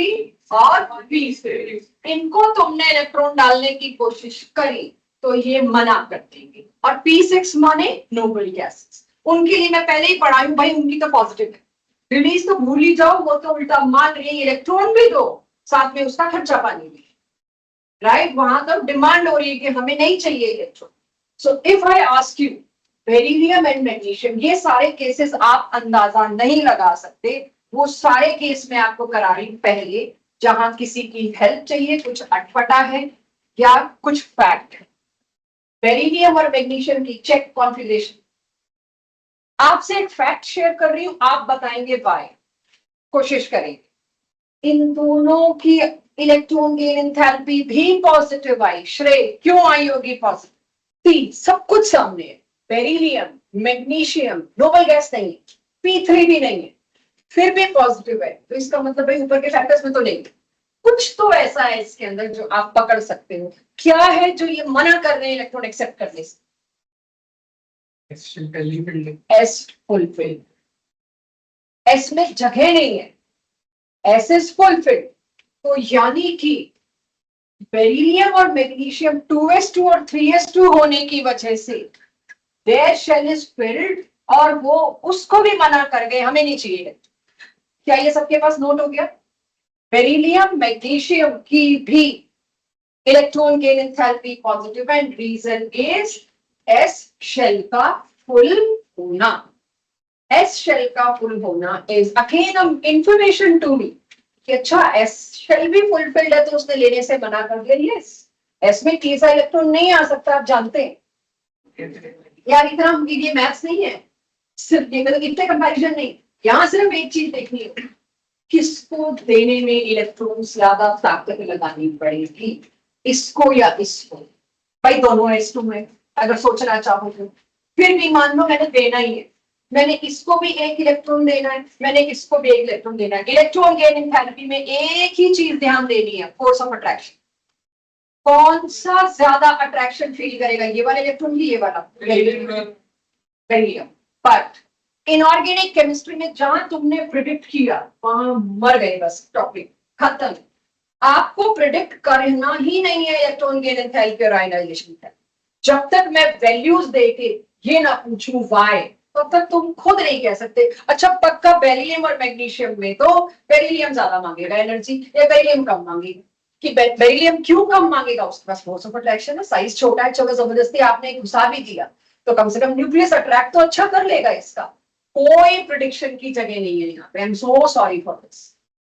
और P6। इनको तुमने इलेक्ट्रॉन डालने की कोशिश करी तो ये मना कर देंगे। और P6 माने नोबल गैसेस, उनके लिए मैं पहले ही पढ़ाई हूं भाई, उनकी तो पॉजिटिव है, रिलीज तो भूल ही जाओ, वो तो उल्टा मान रही है इलेक्ट्रॉन भी दो, साथ में उसका खर्चा पानी भी, राइट? वहां तो डिमांड हो रही है कि हमें नहीं चाहिए electron. So if I ask you beryllium and magnesium, ये सारे केसेस आप अंदाजा नहीं लगा सकते, वो सारे केस में आपको करा रही पहले, जहां किसी की हेल्प चाहिए, कुछ अटपटा है या कुछ फैक्ट है। बेरिलियम और मैग्नीशियम की चेक कॉन्फ़िगरेशन, आपसे एक फैक्ट शेयर कर रही हूं, आप बताएंगे वाई, कोशिश करेंगे। इन दोनों की इलेक्ट्रॉन गेन एंथैल्पी भी पॉजिटिव आई, श्रेय क्यों आई होगी पॉजिटिव? सब कुछ सामने है, बेरिलियम मैग्नीशियम नोबल गैस नहीं है, P3 भी नहीं है, फिर भी पॉजिटिव है, तो इसका मतलब है ऊपर के फैक्टर्स में तो नहीं, कुछ तो ऐसा है इसके अंदर जो आप पकड़ सकते हो। क्या है जो ये मना कर रहे हैं इलेक्ट्रॉन एक्सेप्ट करने से? एस फुलफिल्ड, एस में जगह नहीं है, एस इज फुलफिल्ड। तो यानी कि बेरिलियम और मैग्नीशियम 2s2 और 3s2 होने की वजह से देयर शेल इज फिल्ड, और वो उसको भी मना कर गए, हमें नहीं चाहिए। क्या ये सबके पास नोट हो गया? बेरिलियम मैग्नीशियम की भी electron gain enthalpy positive and reason is s shell का फुल होना। एस शेल का फुल होना is again information to me कि अच्छा एस शेल भी फुलफिल्ड है तो उसने लेने से मना कर दिया। यस, एस में तीसरा इलेक्ट्रॉन नहीं आ सकता, आप जानते हैं यार, इतना ये मैथ्स नहीं है, सिर्फ ये मतलब इतने कंपैरिजन नहीं, यहां सिर्फ एक चीज देखनी है, किसको देने में इलेक्ट्रॉन ज्यादा ताकत लगानी पड़ेगी, इसको या इसको। भाई दोनों S2 में अगर सोचना चाहो तो, फिर भी मान लो मैंने देना ही है, मैंने इसको भी एक इलेक्ट्रॉन देना है, मैंने इसको भी एक इलेक्ट्रॉन देना है। इलेक्ट्रॉन गेन एंथैल्पी में एक ही चीज ध्यान देनी है, फोर्स ऑफ अट्रैक्शन। कौन सा ज्यादा अट्रैक्शन फील करेगा, ये वाला इलेक्ट्रॉन की ये वाला? बेरिलियम। बट इनऑर्गेनिक केमिस्ट्री में जहां तुमने प्रिडिक्ट किया वहां मर गए, बस टॉपिक खत्म। आपको प्रिडिक्ट करना ही नहीं है इलेक्ट्रॉन गेन एंथैल्पी और आयनाइजेशन का। जब तक मैं वैल्यूज देके ये ना पूछूं वाई, तब तक तुम खुद नहीं कह सकते अच्छा पक्का बेरिलियम और मैग्नीशियम में तो बेरिलियम ज्यादा मांगेगा एनर्जी या बेरिलियम कम मांगेगा। कि बेरिलियम क्यों कम मांगेगा? उसके पास फोर्स ऑफ अट्रैक्शन है, साइज छोटा है, चलो जबरदस्ती आपने घुसा भी दिया तो कम से कम न्यूक्लियस अट्रैक्ट तो अच्छा कर लेगा इसका। कोई प्रिडिक्शन की जगह नहीं है यहाँ पे, I am so sorry for this.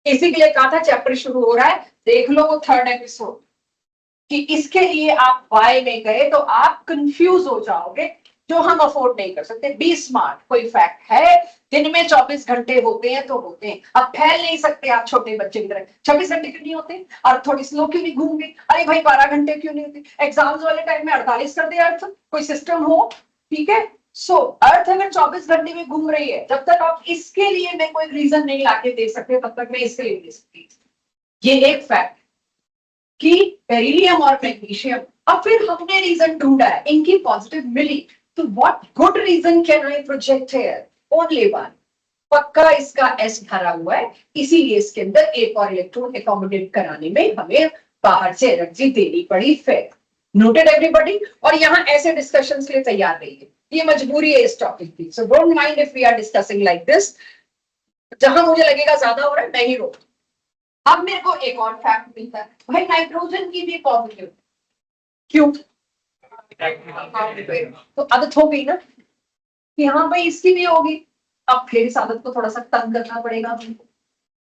इसी के लिए कहा था चैप्टर शुरू हो रहा है, देख लो वो थर्ड एपिसोड, कि इसके लिए आप वाई में गए तो आप कंफ्यूज हो जाओगे, जो हम अफोर्ड नहीं कर सकते। बी स्मार्ट, कोई फैक्ट है, दिन में 24 घंटे होते हैं तो होते हैं, अब फैल नहीं सकते आप छोटे बच्चे की तरह। 24 घंटे क्यों नहीं होते? और थोड़ी स्लो क्यों नहीं घूम गए? अरे भाई 12 घंटे क्यों नहीं होते? एग्जाम्स वाले टाइम में 48 कर दे अर्थ, कोई सिस्टम हो, ठीक है। सो अर्थ अगर 24 घंटे में घूम रही है, जब तक आप इसके लिए मैं कोई रीजन नहीं लाके दे सकते, तब तक मैं इसके लिए दे सकती। ये एक फैक्ट कि बेरिलियम और मैग्नीशियम, अब फिर हमने रीजन ढूंढा है, इनकी पॉजिटिव मिली, तो what good reason can I project here? Only one, पक्का इसका एस भरा हुआ है, इसीलिए इसके अंदर एक और इलेक्ट्रॉन एकोमोडेट कराने में हमें बाहर से एनर्जी देनी पड़ी। फिर नोटेड एवरीबॉडी? और यहाँ ऐसे डिस्कशंस के लिए तैयार रहिए, ये मजबूरी है इस टॉपिक की, so don't mind if we are discussing like this. जहां मुझे लगेगा ज्यादा हो रहा है मैं ही रोक। अब मेरे को एक और फैक्ट मिलता है, भाई नाइट्रोजन की भी पॉजिटिव, क्यों? तो आदत हो गई ना कि हाँ भाई इसकी भी होगी, अब फिर इस आदत को थोड़ा सा तंग करना पड़ेगा हमको।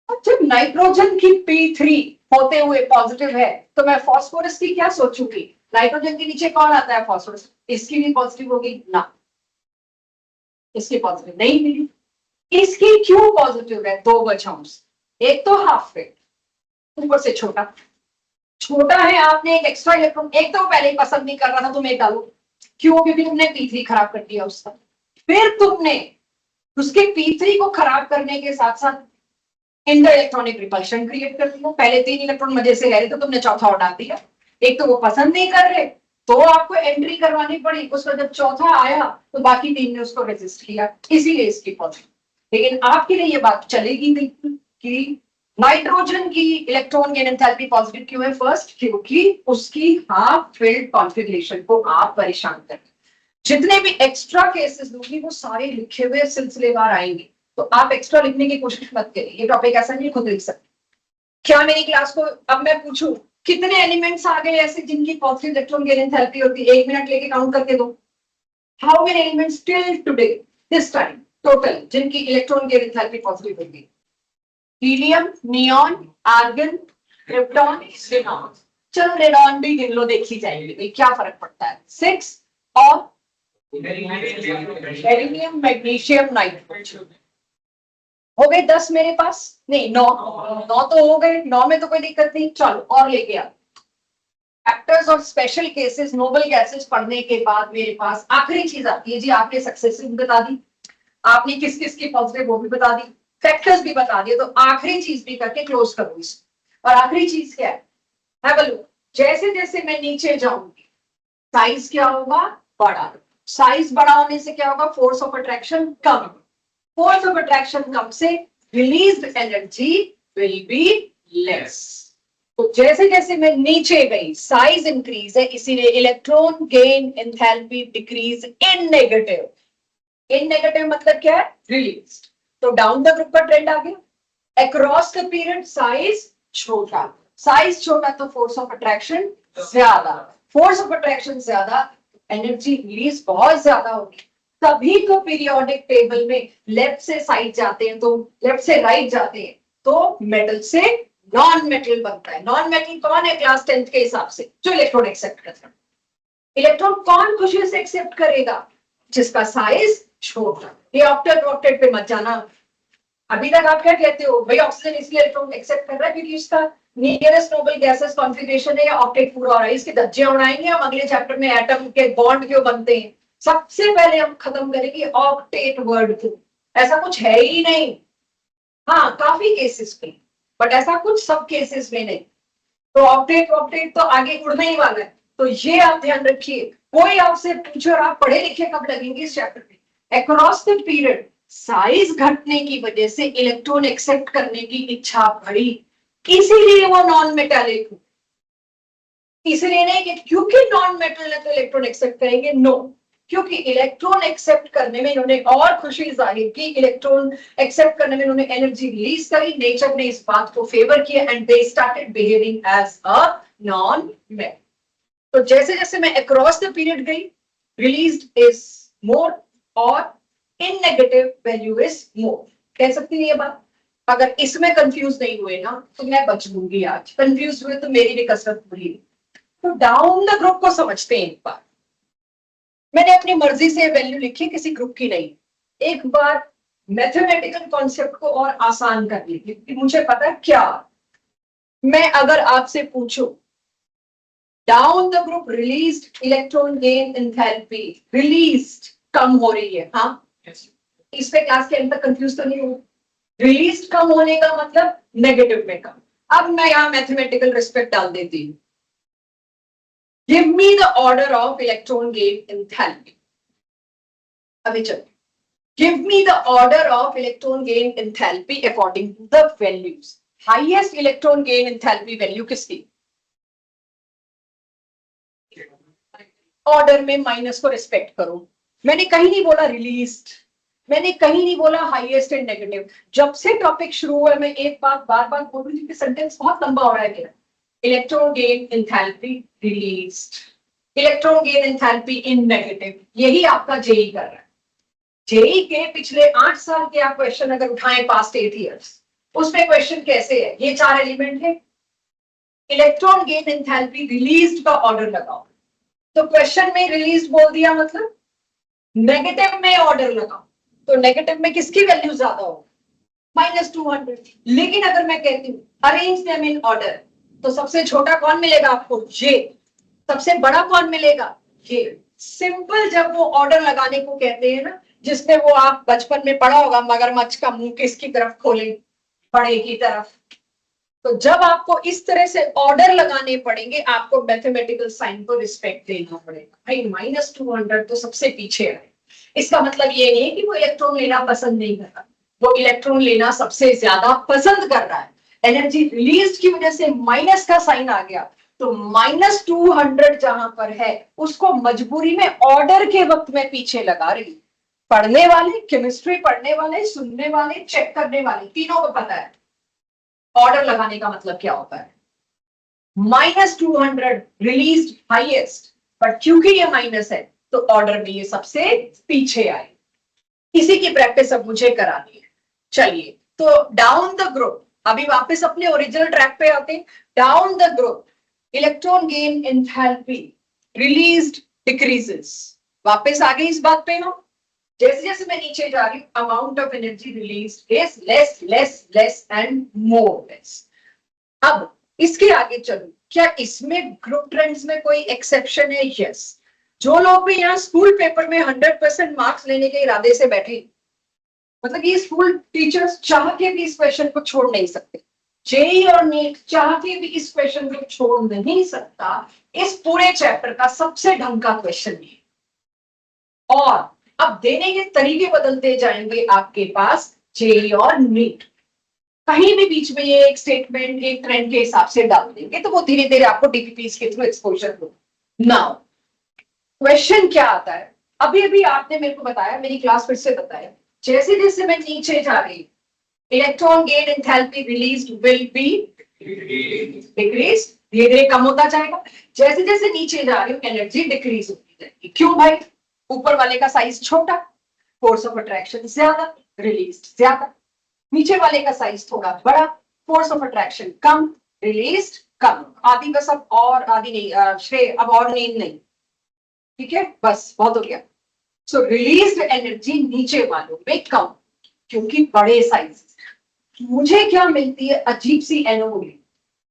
अब जब नाइट्रोजन की P3 होते हुए पॉजिटिव है, तो मैं फास्फोरस की क्या सोचूंगी? नाइट्रोजन के नीचे कौन आता है? फास्फोरस, इसकी भी पॉजिटिव होगी ना? इसकी पॉजिटिव नहीं मिली। इसकी क्यों पॉजिटिव है? दो वजहों से, एक तो हाफ वेट, ऊपर से छोटा छोटा है, आपने एक एक्स्ट्रा इलेक्ट्रॉन, एक तो पहले ही पसंद नहीं कर रहा था, तुम एक डालो, क्यों? क्योंकि तुमने P3 खराब कर दिया उसका, फिर तुमने उसके P3 को खराब करने के साथ साथ इंटर इलेक्ट्रॉनिक रिपल्शन क्रिएट कर दिया। पहले 3 इलेक्ट्रॉन मजे से ले रहे थे, तुमने चौथा और डाल दिया। एक तो वो पसंद नहीं कर रहे, तो आपको एंट्री करवानी पड़ी, उसका जब चौथा आया तो बाकी 3 ने उसको रेजिस्ट किया, इसीलिए इसकी पॉजिटिव। लेकिन आपके लिए ये बात चलेगी नहीं कि नाइट्रोजन की इलेक्ट्रॉन गेन एंथैल्पी पॉजिटिव क्यों है? फर्स्ट, क्योंकि उसकी हाफ फील्ड कॉन्फ़िगरेशन को आप परेशान कर, जितने भी एक्स्ट्रा केसेस दूंगी वो सारे लिखे हुए सिलसिलेवार आएंगे, तो आप एक्स्ट्रा लिखने की कोशिश मत करिए, ये टॉपिक ऐसा नहीं खुद लिख सकते। क्या मेरी क्लास को अब मैं पूछूं कितने एलिमेंट्स आ गए ऐसे जिनकी पॉजिटिव इलेक्ट्रॉन गेन एंथैल्पी होती है? 1 मिनट लेके काउंट करके दो, how many elements till today this time total जिनकी इलेक्ट्रॉन गेन एंथैल्पी पॉजिटिव होगी? Helium, neon, argon, krypton, radon. चलो रेनॉन भी गिन लो, देखी जाएगी क्या फर्क पड़ता है। 6 और बेरिलियम, मैग्नीशियम, नाइट्रोजन हो गए 10 मेरे पास, नहीं 9 तो हो गए, 9 में तो कोई दिक्कत नहीं। चलो और लेके आ फैक्टर्स और स्पेशल केसेस, नोबल गैसेस पढ़ने के बाद मेरे पास आखिरी चीज आती है जी, आपने सक्सेसिव बता दी, आपने किस किस की पॉजिटिव वो भी बता दी, फैक्टर्स भी बता दिए, तो आखिरी चीज भी करके क्लोज करो इस। और आखिरी चीज क्या है? हैव अ लुक, जैसे जैसे मैं नीचे जाऊंगी साइज क्या होगा? बड़ा। साइज बड़ा होने से क्या होगा? फोर्स ऑफ अट्रैक्शन कम। फोर्स ऑफ अट्रैक्शन कम से released energy will be less. तो जैसे जैसे मैं नीचे गई साइज इंक्रीज है, इसीलिए electron gain enthalpy decrease in negative. In negative मतलब क्या है? रिलीज्ड। तो डाउन द ग्रुप का ट्रेंड आ गया। अक्रॉस द पीरियड साइज छोटा, साइज छोटा तो फोर्स ऑफ अट्रैक्शन ज्यादा, फोर्स ऑफ अट्रैक्शन ज्यादा, एनर्जी रिलीज बहुत ज्यादा होगी। तभी तो पीरियोडिक टेबल में लेफ्ट से साइड जाते हैं, तो लेफ्ट से राइट जाते हैं तो मेटल से नॉन मेटल बनता है। नॉन मेटल कौन है क्लास 10th के हिसाब से? जो इलेक्ट्रॉन एक्सेप्ट करता है। इलेक्ट्रॉन कौन खुशी से एक्सेप्ट करेगा? जिसका साइज छोटा। ये ऑक्टेट ऑक्टेट पे मत जाना। अभी तक आप क्या कहते हो भाई? ऑक्सीजन इसलिए इलेक्ट्रॉन एक्सेप्ट कर रहा है क्योंकि इसका नियरेस्ट नोबल गैसेस कॉन्फ़िगरेशन है, या ऑक्टेट पूरा हो रहा है। इसके धज्जे उड़ाएंगे हम अगले चैप्टर में, एटम के बॉन्ड क्यों बनते हैं। सबसे पहले हम खत्म करेंगे ऑक्टेट वर्ड को, ऐसा कुछ है ही नहीं। हाँ काफी केसेस में, बट ऐसा कुछ सब केसेस में नहीं। तो ऑक्टेट ऑक्टेट तो आगे उड़ने ही वाला है, तो ये आप ध्यान रखिए। कोई आपसे पूछे और आप पढ़े लिखे कब लगेंगे इस चैप्टर में? अक्रॉस द पीरियड साइज घटने की वजह से इलेक्ट्रॉन एक्सेप्ट करने की इच्छा बढ़ी, इसीलिए वो नॉन मेटालिक, इसलिए नहीं कि क्योंकि नॉन मेटल है तो इलेक्ट्रॉन एक्सेप्ट करेंगे, नो, क्योंकि इलेक्ट्रॉन एक्सेप्ट करने में इन्होंने और खुशी जाहिर की, इलेक्ट्रॉन एक्सेप्ट करने में इन्होंने एनर्जी रिलीज करी, नेचर ने इस बात को फेवर किया and they started behaving as a non metal. तो जैसे जैसे मैं अक्रॉस द पीरियड गई, रिलीज्ड इज मोर और in negative value is more. कह सकती है ये बात? अगर इसमें कंफ्यूज नहीं हुए ना तो मैं बच लूंगी आज, कंफ्यूज हुए तो मेरी भी कसरत पूरी। तो डाउन द ग्रुप को समझते हैं एक बार। मैंने अपनी मर्जी से वैल्यू लिखी, किसी ग्रुप की नहीं। एक बार मैथमेटिकल कॉन्सेप्ट को और आसान कर ली, क्योंकि मुझे पता है क्या, मैं अगर आपसे पूछूं down the group released electron gain enthalpy, released कम हो रही है, हाँ इस पे क्लास के अंदर कंफ्यूज तो नहीं हो? रिलीज्ड कम होने का मतलब नेगेटिव में कम। अब मैं यहाँ मैथमेटिकल रिस्पेक्ट डाल देती हूँ. Give me the order of electron gain enthalpy. अभी चलो. Give me the order of electron gain enthalpy according to the values. Highest electron gain enthalpy value किसकी? ऑर्डर में माइनस को रिस्पेक्ट करो. मैंने कहीं नहीं बोला रिलीज्ड, मैंने कहीं नहीं बोला हाईएस्ट एंड नेगेटिव. जब से टॉपिक शुरू हुआ मैं एक बात बार बार बोल रही थी कि सेंटेंस बहुत लंबा हो रहा है मेरा. Electron gain enthalpy released, electron gain enthalpy in negative. यही आपका जेई कर रहा है. जेई के पिछले 8 साल के आप क्वेश्चन अगर उठाएं पास्ट 8 इयर्स, उसमें क्वेश्चन कैसे है? ये 4 एलिमेंट है, इलेक्ट्रॉन गेन एंथैल्पी रिलीज्ड का ऑर्डर लगाओ. तो क्वेश्चन में रिलीज बोल दिया मतलब नेगेटिव में ऑर्डर लगाओ. तो नेगेटिव में किसकी वैल्यू ज्यादा हो? -200. लेकिन अगर मैं कहती हूँ अरेंज देम इन ऑर्डर, तो सबसे छोटा कौन मिलेगा आपको? ये. सबसे बड़ा कौन मिलेगा? ये. सिंपल. जब वो ऑर्डर लगाने को कहते हैं ना, जिसमें वो आप बचपन में पढ़ा होगा मगरमच्छ का मुंह किसकी तरफ खोले? बड़े की तरफ. तो जब आपको इस तरह से ऑर्डर लगाने पड़ेंगे, आपको मैथमेटिकल साइन को रिस्पेक्ट देना पड़ेगा. भाई -200 तो सबसे पीछे है. इसका मतलब ये नहीं है कि वो इलेक्ट्रॉन लेना पसंद नहीं कर रहा, वो इलेक्ट्रॉन लेना सबसे ज्यादा पसंद कर रहा है. एनर्जी रिलीज की वजह से माइनस का साइन आ गया, तो -200 जहां पर है उसको मजबूरी में ऑर्डर के वक्त में पीछे लगा रही. पढ़ने वाले, केमिस्ट्री पढ़ने वाले, सुनने वाले, चेक करने वाले, तीनों को पता है ऑर्डर लगाने का मतलब क्या होता है. -200 रिलीज्ड हाईएस्ट, बट क्योंकि ये माइनस है तो ऑर्डर में ये सबसे पीछे आए. इसी की प्रैक्टिस अब मुझे करानी है. चलिए, तो डाउन द ग्रुप. अभी वापस अपने ओरिजिनल ट्रैक पे आते हैं. Down the group electron gain enthalpy released decreases. वापस आ गए इस बात पे हम. जैसे जैसे मैं नीचे जा रही हूँ, amount of energy released is less less less and more less. अब इसके आगे चलो. क्या इसमें ग्रुप ट्रेंड्स में कोई एक्सेप्शन है? यस. जो लोग भी यहाँ स्कूल पेपर में 100% मार्क्स लेने के इरादे से बैठे, मतलब ये स्कूल टीचर्स चाह के भी इस क्वेश्चन को छोड़ नहीं सकते. जेई और नीट चाह के भी इस क्वेश्चन को छोड़ नहीं सकता. इस पूरे चैप्टर का सबसे ढंग का क्वेश्चन है. और अब देने के तरीके बदलते जाएंगे आपके पास जेई और नीट. कहीं भी बीच में ये एक स्टेटमेंट एक ट्रेंड के हिसाब से डाल देंगे, तो वो धीरे धीरे आपको डीपीपीस के थ्रू एक्सपोजर हो. नाउ क्वेश्चन क्या आता है? अभी अभी आपने मेरे को बताया, मेरी क्लास फिर से बताया, जैसे जैसे मैं नीचे जा रही, electron gain enthalpy released will be decrease. धीरे धीरे कम होता जाएगा. जैसे जैसे नीचे जा रही हूँ एनर्जी डिक्रीज होती जाएगी. क्यों भाई? ऊपर वाले का साइज छोटा, फोर्स ऑफ अट्रैक्शन ज्यादा, रिलीज ज्यादा. नीचे वाले का साइज थोड़ा बड़ा, फोर्स ऑफ अट्रैक्शन कम, रिलीज कम. आदि बस. अब और आदि नहीं श्रेय, अब और नींद नहीं. ठीक है, बस बहुत हो गया. सो रिलीज्ड एनर्जी नीचे वालों में कम, क्योंकि बड़े साइज. मुझे क्या मिलती है? अजीब सी anomaly.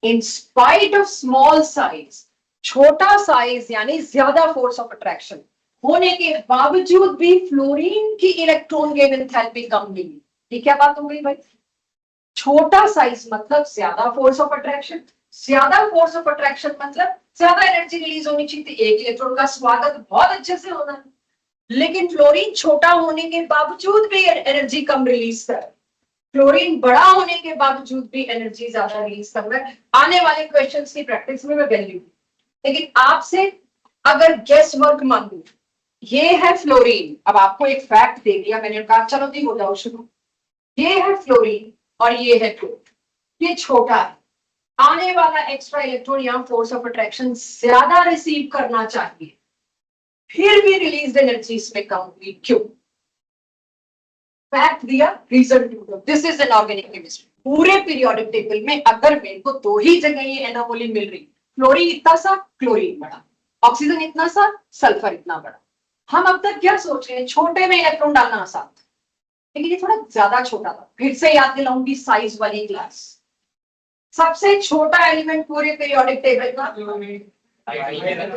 In spite of small size, छोटा साइज यानी ज्यादा फोर्स ऑफ अट्रैक्शन होने के बावजूद भी फ्लोरीन की इलेक्ट्रॉन गेन एंथैल्पी कम मिली. ये क्या बात हो गई भाई? छोटा साइज मतलब ज्यादा फोर्स ऑफ अट्रैक्शन, ज्यादा फोर्स ऑफ अट्रैक्शन मतलब ज्यादा एनर्जी रिलीज होनी चाहिए थी. एक इलेक्ट्रॉन का स्वागत बहुत अच्छे से होना है, लेकिन फ्लोरीन छोटा होने के बावजूद भी एनर्जी कम रिलीज कर. फ्लोरीन बड़ा होने के बावजूद भी एनर्जी ज्यादा रिलीज कर रहा है. आने वाले क्वेश्चंस की प्रैक्टिस में मैं वैल्यू, लेकिन आपसे अगर गेस वर्क मांगू, ये है फ्लोरीन. अब आपको एक फैक्ट दे दिया मैंने, कहा चलो जी हो जाओ शुरू. ये है फ्लोरीन और ये है फ्लोरीन. ये छोटा है. आने वाला एक्स्ट्रा इलेक्ट्रॉन यहाँ फोर्स ऑफ अट्रैक्शन ज्यादा रिसीव करना चाहिए, फिर भी रिलीज एनर्जी इसमें कम हुई. क्यों? फैक्ट दिया, reason to. This is an organic chemistry. पूरे पीरियोडिक टेबल में अगर मेरे को 2 ही जगह ये एनोमली मिल रही, फ्लोरीन इतना सा, क्लोरीन बड़ा, ऑक्सीजन इतना सा, सल्फर इतना बड़ा. हम अब तक क्या सोच रहे हैं? छोटे में इलेक्ट्रॉन डालना आसान, लेकिन ये थोड़ा ज्यादा छोटा था. फिर से याद दिलाऊंगी साइज वाली क्लास. सबसे छोटा एलिमेंट पूरे पीरियोडिक टेबल का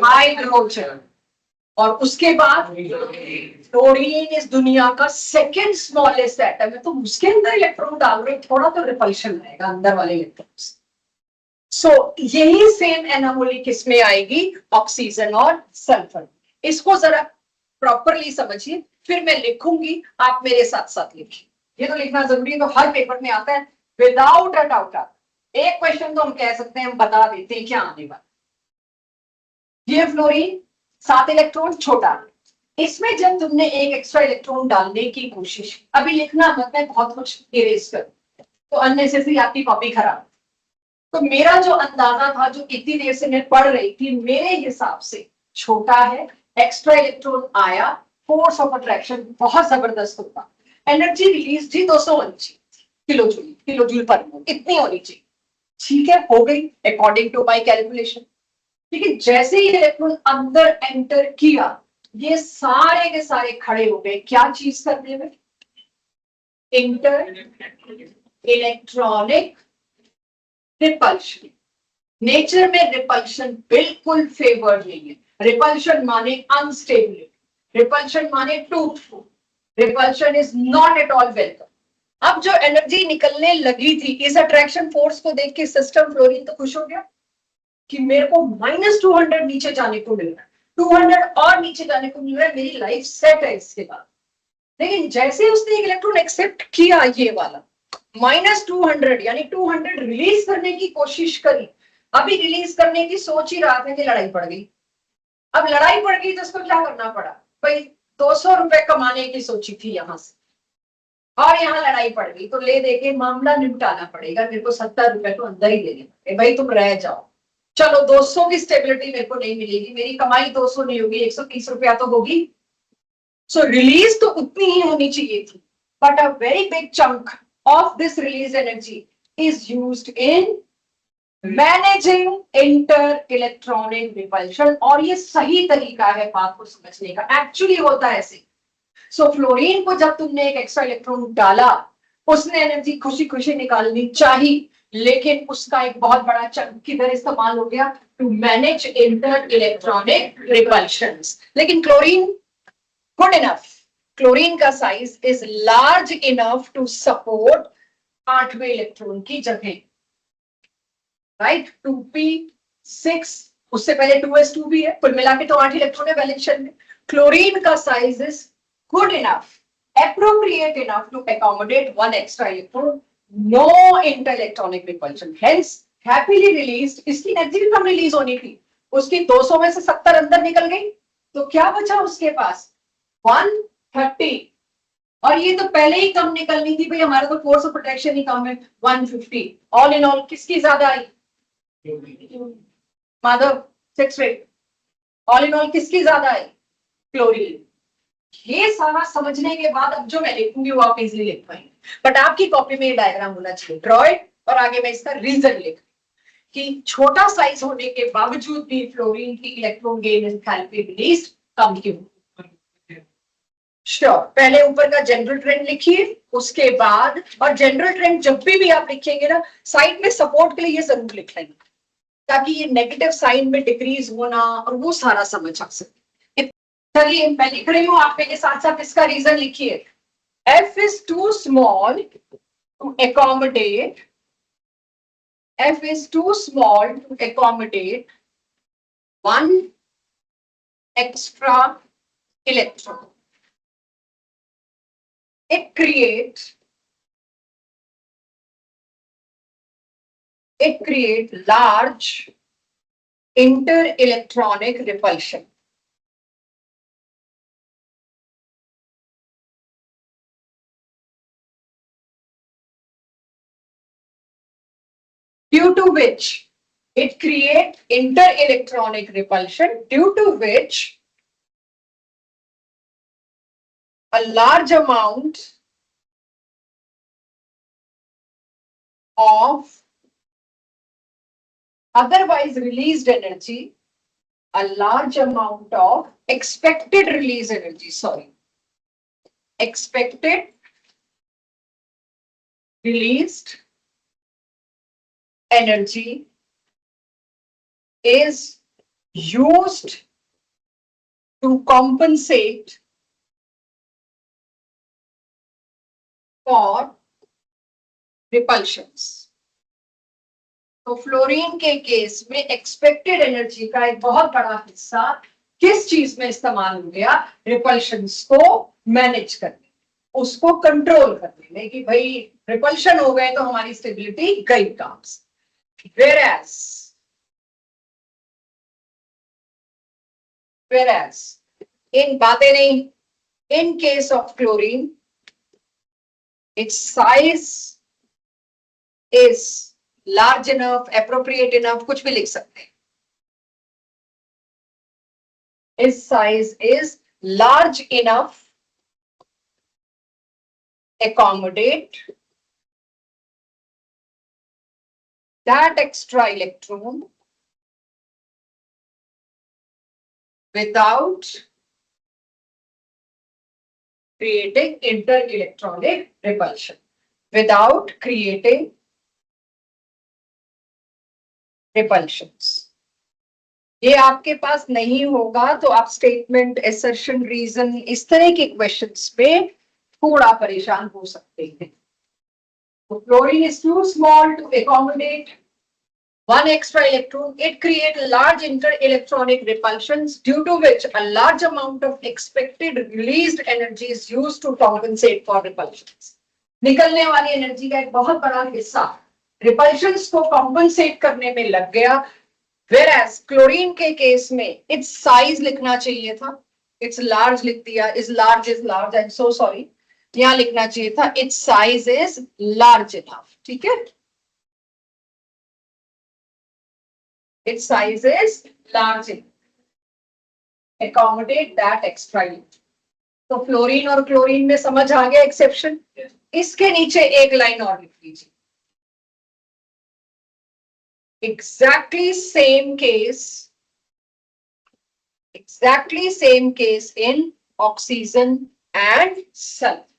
हाइड्रोजन, और उसके बाद फ्लोरीन इस दुनिया का सेकंड स्मॉलेस्ट एटम है. तो उसके अंदर इलेक्ट्रॉन डाल रहे, थोड़ा तो रिपल्शन आएगा अंदर वाले इलेक्ट्रॉन्स. सो यही सेम एनामोली किसमें आएगी, ऑक्सीजन और सल्फर। इसको जरा प्रॉपरली समझिए, फिर मैं लिखूंगी, आप मेरे साथ साथ लिखिए। ये तो लिखना जरूरी है, तो हर पेपर में आता है विदाउट अ डाउट। एक क्वेश्चन तो हम कह सकते हैं, हम बता देते हैं क्या आने वाला। ये फ्लोरीन 7 इलेक्ट्रॉन छोटा, इसमें जब तुमने एक एक्स्ट्रा इलेक्ट्रॉन डालने की कोशिश, अभी लिखना मत, मैं बहुत कुछ इरेज कर तो अननेसेसरी आपकी कॉपी खराब। तो मेरा जो अंदाजा था, जो इतनी देर से मैं पढ़ रही थी, मेरे हिसाब से छोटा है, एक्स्ट्रा इलेक्ट्रॉन आया, फोर्स ऑफ अट्रैक्शन बहुत जबरदस्त होगा, एनर्जी रिलीज जी 200 होनी चाहिए किलो जूल, किलो जूल पर मोल, इतनी होनी चाहिए। ठीक है, हो गई अकॉर्डिंग टू माई कैलकुलेशन। लेकिन जैसे ही इलेक्ट्रॉन अंदर एंटर किया, ये सारे के सारे खड़े हो गए क्या चीज करने में, इंटर इलेक्ट्रॉनिक रिपल्शन। नेचर में रिपल्शन बिल्कुल फेवर्ड नहीं है। रिपल्शन माने अनस्टेबिलिटी, रिपल्शन माने truthful, repulsion is not at all welcome. अब जो एनर्जी निकलने लगी थी इस अट्रैक्शन फोर्स को देख के सिस्टम फ्लोरीन तो खुश हो गया कि मेरे को -200 नीचे जाने को मिल रहा है, 200 और नीचे जाने को मिल रहा है, मेरी लाइफ सेट है इसके बाद। लेकिन जैसे उसने एक इलेक्ट्रॉन एक्सेप्ट किया, ये वाला -200 यानी 200 रिलीज करने की कोशिश करी, अभी रिलीज करने की सोच ही रहा था कि लड़ाई पड़ गई। अब लड़ाई पड़ गई तो उसको क्या करना पड़ा भाई, 200 रुपए कमाने की सोची थी यहां से, और यहाँ लड़ाई पड़ गई, तो ले दे के मामला निपटाना पड़ेगा, मेरे को 70 रुपए तो अंदर ही देने पड़े, भाई तुम रह जाओ। चलो 200 की स्टेबिलिटी मेरे को नहीं मिलेगी, मेरी कमाई 200 नहीं होगी, 130 रुपया तो होगी। सो रिलीज तो उतनी ही होनी चाहिए थी, but a very big chunk of this release energy is used in managing inter electronic repulsion. और ये सही तरीका है बात को समझने का, एक्चुअली होता है ऐसे। सो फ्लोरीन को जब तुमने एक एक्स्ट्रा इलेक्ट्रॉन डाला, उसने एनर्जी खुशी खुशी निकालनी चाहिए, लेकिन उसका एक बहुत बड़ा चंक किधर इस्तेमाल हो गया, to manage inter electronic repulsions. लेकिन क्लोरीन गुड इनफ, क्लोरीन का size is large enough to support 8वें इलेक्ट्रॉन की जगह, राइट, 2p6, उससे पहले 2s2 भी है, कुल मिला के तो 8 इलेक्ट्रॉन है वैलेंशन में। क्लोरीन का size is good enough, appropriate enough to accommodate one extra electron, no interelectronic repulsion, hence happily released। इसकी एनर्जी भी कम रिलीज होनी थी, उसकी 200 में से 70 अंदर निकल गई, तो क्या बचा उसके पास 130, और ये तो पहले ही कम निकलनी थी भाई, हमारा तो फोर्स ऑफ प्रोटेक्शन ही कम है 150। ऑल इन ऑल किसकी ज्यादा आई, Madhav 6 rate, all in all किसकी ज्यादा आई, क्लोरीन। ये सारा समझने के बाद अब जो मैं लिखूंगी वो आप इजीली लिख पाएंगे, बट आपकी कॉपी में ये डायग्राम होना चाहिए ड्रॉइड, और आगे मैं इसका रीजन लिख कि छोटा साइज होने के बावजूद भी फ्लोरीन की इलेक्ट्रॉन गेन एंथैल्पी रिलीज कम क्यों। श्योर, पहले ऊपर का जनरल ट्रेंड लिखिए, उसके बाद, और जनरल ट्रेंड जब भी आप लिखेंगे ना, साइड में सपोर्ट के लिए ये जरूर लिख लेंगे, ताकि ये नेगेटिव साइन में डिक्रीज होना और वो सारा समझ आ सके। चलिए मैं लिख रही हूं, आप मेरे साथ साथ इसका रीजन लिखिए। F is too small to accommodate, F is too small to accommodate one extra electron. It creates large inter-electronic repulsion. Due to which it creates inter-electronic repulsion, due to which a large amount of otherwise released energy, a large amount of expected release energy, expected released energy is used to compensate for repulsions. तो fluorine के case में expected energy का एक बहुत बड़ा हिस्सा किस चीज में इस्तेमाल हो गया? रिपल्शंस को मैनेज करने, उसको कंट्रोल करने में, कि भाई रिपल्शन हो गए तो हमारी स्टेबिलिटी गई काम से। whereas इन बातें नहीं, in case of chlorine its size is large enough, appropriate enough, कुछ भी लिख सकते हैं। its size is large enough accommodate that extra electron without creating inter-electronic repulsion, without creating repulsions। ये आपके पास नहीं होगा तो आप स्टेटमेंट, assertion, रीजन, इस तरह के क्वेश्चंस पे थोड़ा परेशान हो सकते हैं। तो chlorine is too small to accommodate one extra electron. It creates large inter-electronic repulsions, due to which a large amount of expected released energy is used to compensate for repulsions. निकलने वाली energy का एक बहुत बड़ा हिस्सा repulsions को compensate करने में लग गया। Whereas क्लोरीन के केस में its size लिखना चाहिए था, its large लिख दिया, is large, I'm so sorry, यहाँ लिखना चाहिए था its size is large enough। ठीक है, its size is large enough accommodate that extra electron। तो फ्लोरीन और क्लोरीन में समझ आ गया एक्सेप्शन। इसके नीचे एक लाइन और लिख लीजिए, exactly same case in oxygen and sulfur।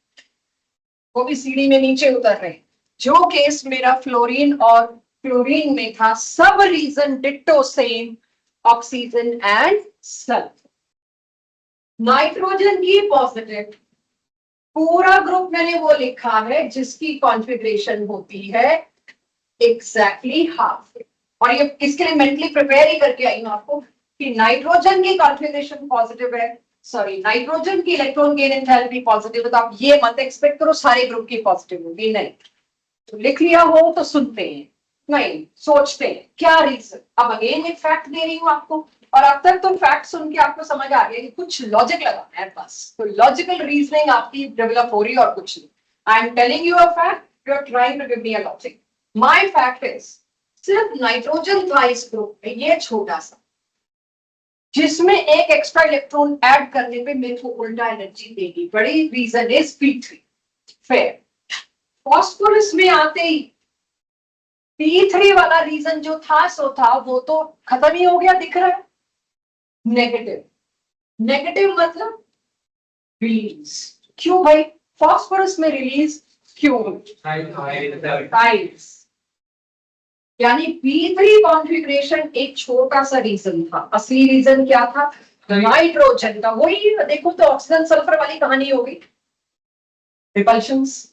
वो भी सीढ़ी में नीचे उतर रहे हैं। जो केस मेरा फ्लोरीन और क्लोरीन में था, सब reason ditto same oxygen and sulphur. Nitrogen की पॉजिटिव पूरा ग्रुप मैंने वो लिखा है जिसकी कॉन्फ़िगरेशन होती है एग्जैक्टली हाफ। और ये इसके लिए मेंटली प्रिपेयर ही करके आई हूं आपको कि नाइट्रोजन की कॉन्फ़िगरेशन पॉजिटिव है, सॉरी नाइट्रोजन की इलेक्ट्रॉन गेन एंथैल्पी पॉजिटिव है, तो आप ये मत एक्सपेक्ट करो सारे ग्रुप की पॉजिटिव होगी, नहीं। तो लिख लिया हो तो सुनते हैं, नहीं सोचते हैं क्या रीजन। अब अगेन एक फैक्ट दे रही हूं आपको, और अब तक तो फैक्ट सुन के आपको समझ आ गया कि कुछ लॉजिक लगाना है बस। तो लॉजिकल रीजनिंग आपकी डेवलप हो रही है और कुछ नहीं। I am telling you a fact, you are trying to give me a logic. My fact is सिर्फ नाइट्रोजन था इस ग्रुप में, ये छोटा सा, जिसमें एक एक्स्ट्रा इलेक्ट्रॉन ऐड करने पे मेरे को उल्टा एनर्जी देगी पड़ी। Reason is P3। Fair. Phosphorus में आते ही P3 वाला रीजन जो था सो था, वो तो खत्म ही हो गया, दिख रहा है। नेगेटिव, नेगेटिव मतलब रिलीज। क्यों भाई? फॉस्फोरस में रिलीज क्यों? टाइल्स। यानी P3 कॉन्फ़िगरेशन एक छोटा सा रीजन था। असली रीजन क्या था? नाइट्रोजन का। वही देखो तो ऑक्सीजन सल्फर वाली कहानी होगी, रिपल्शंस।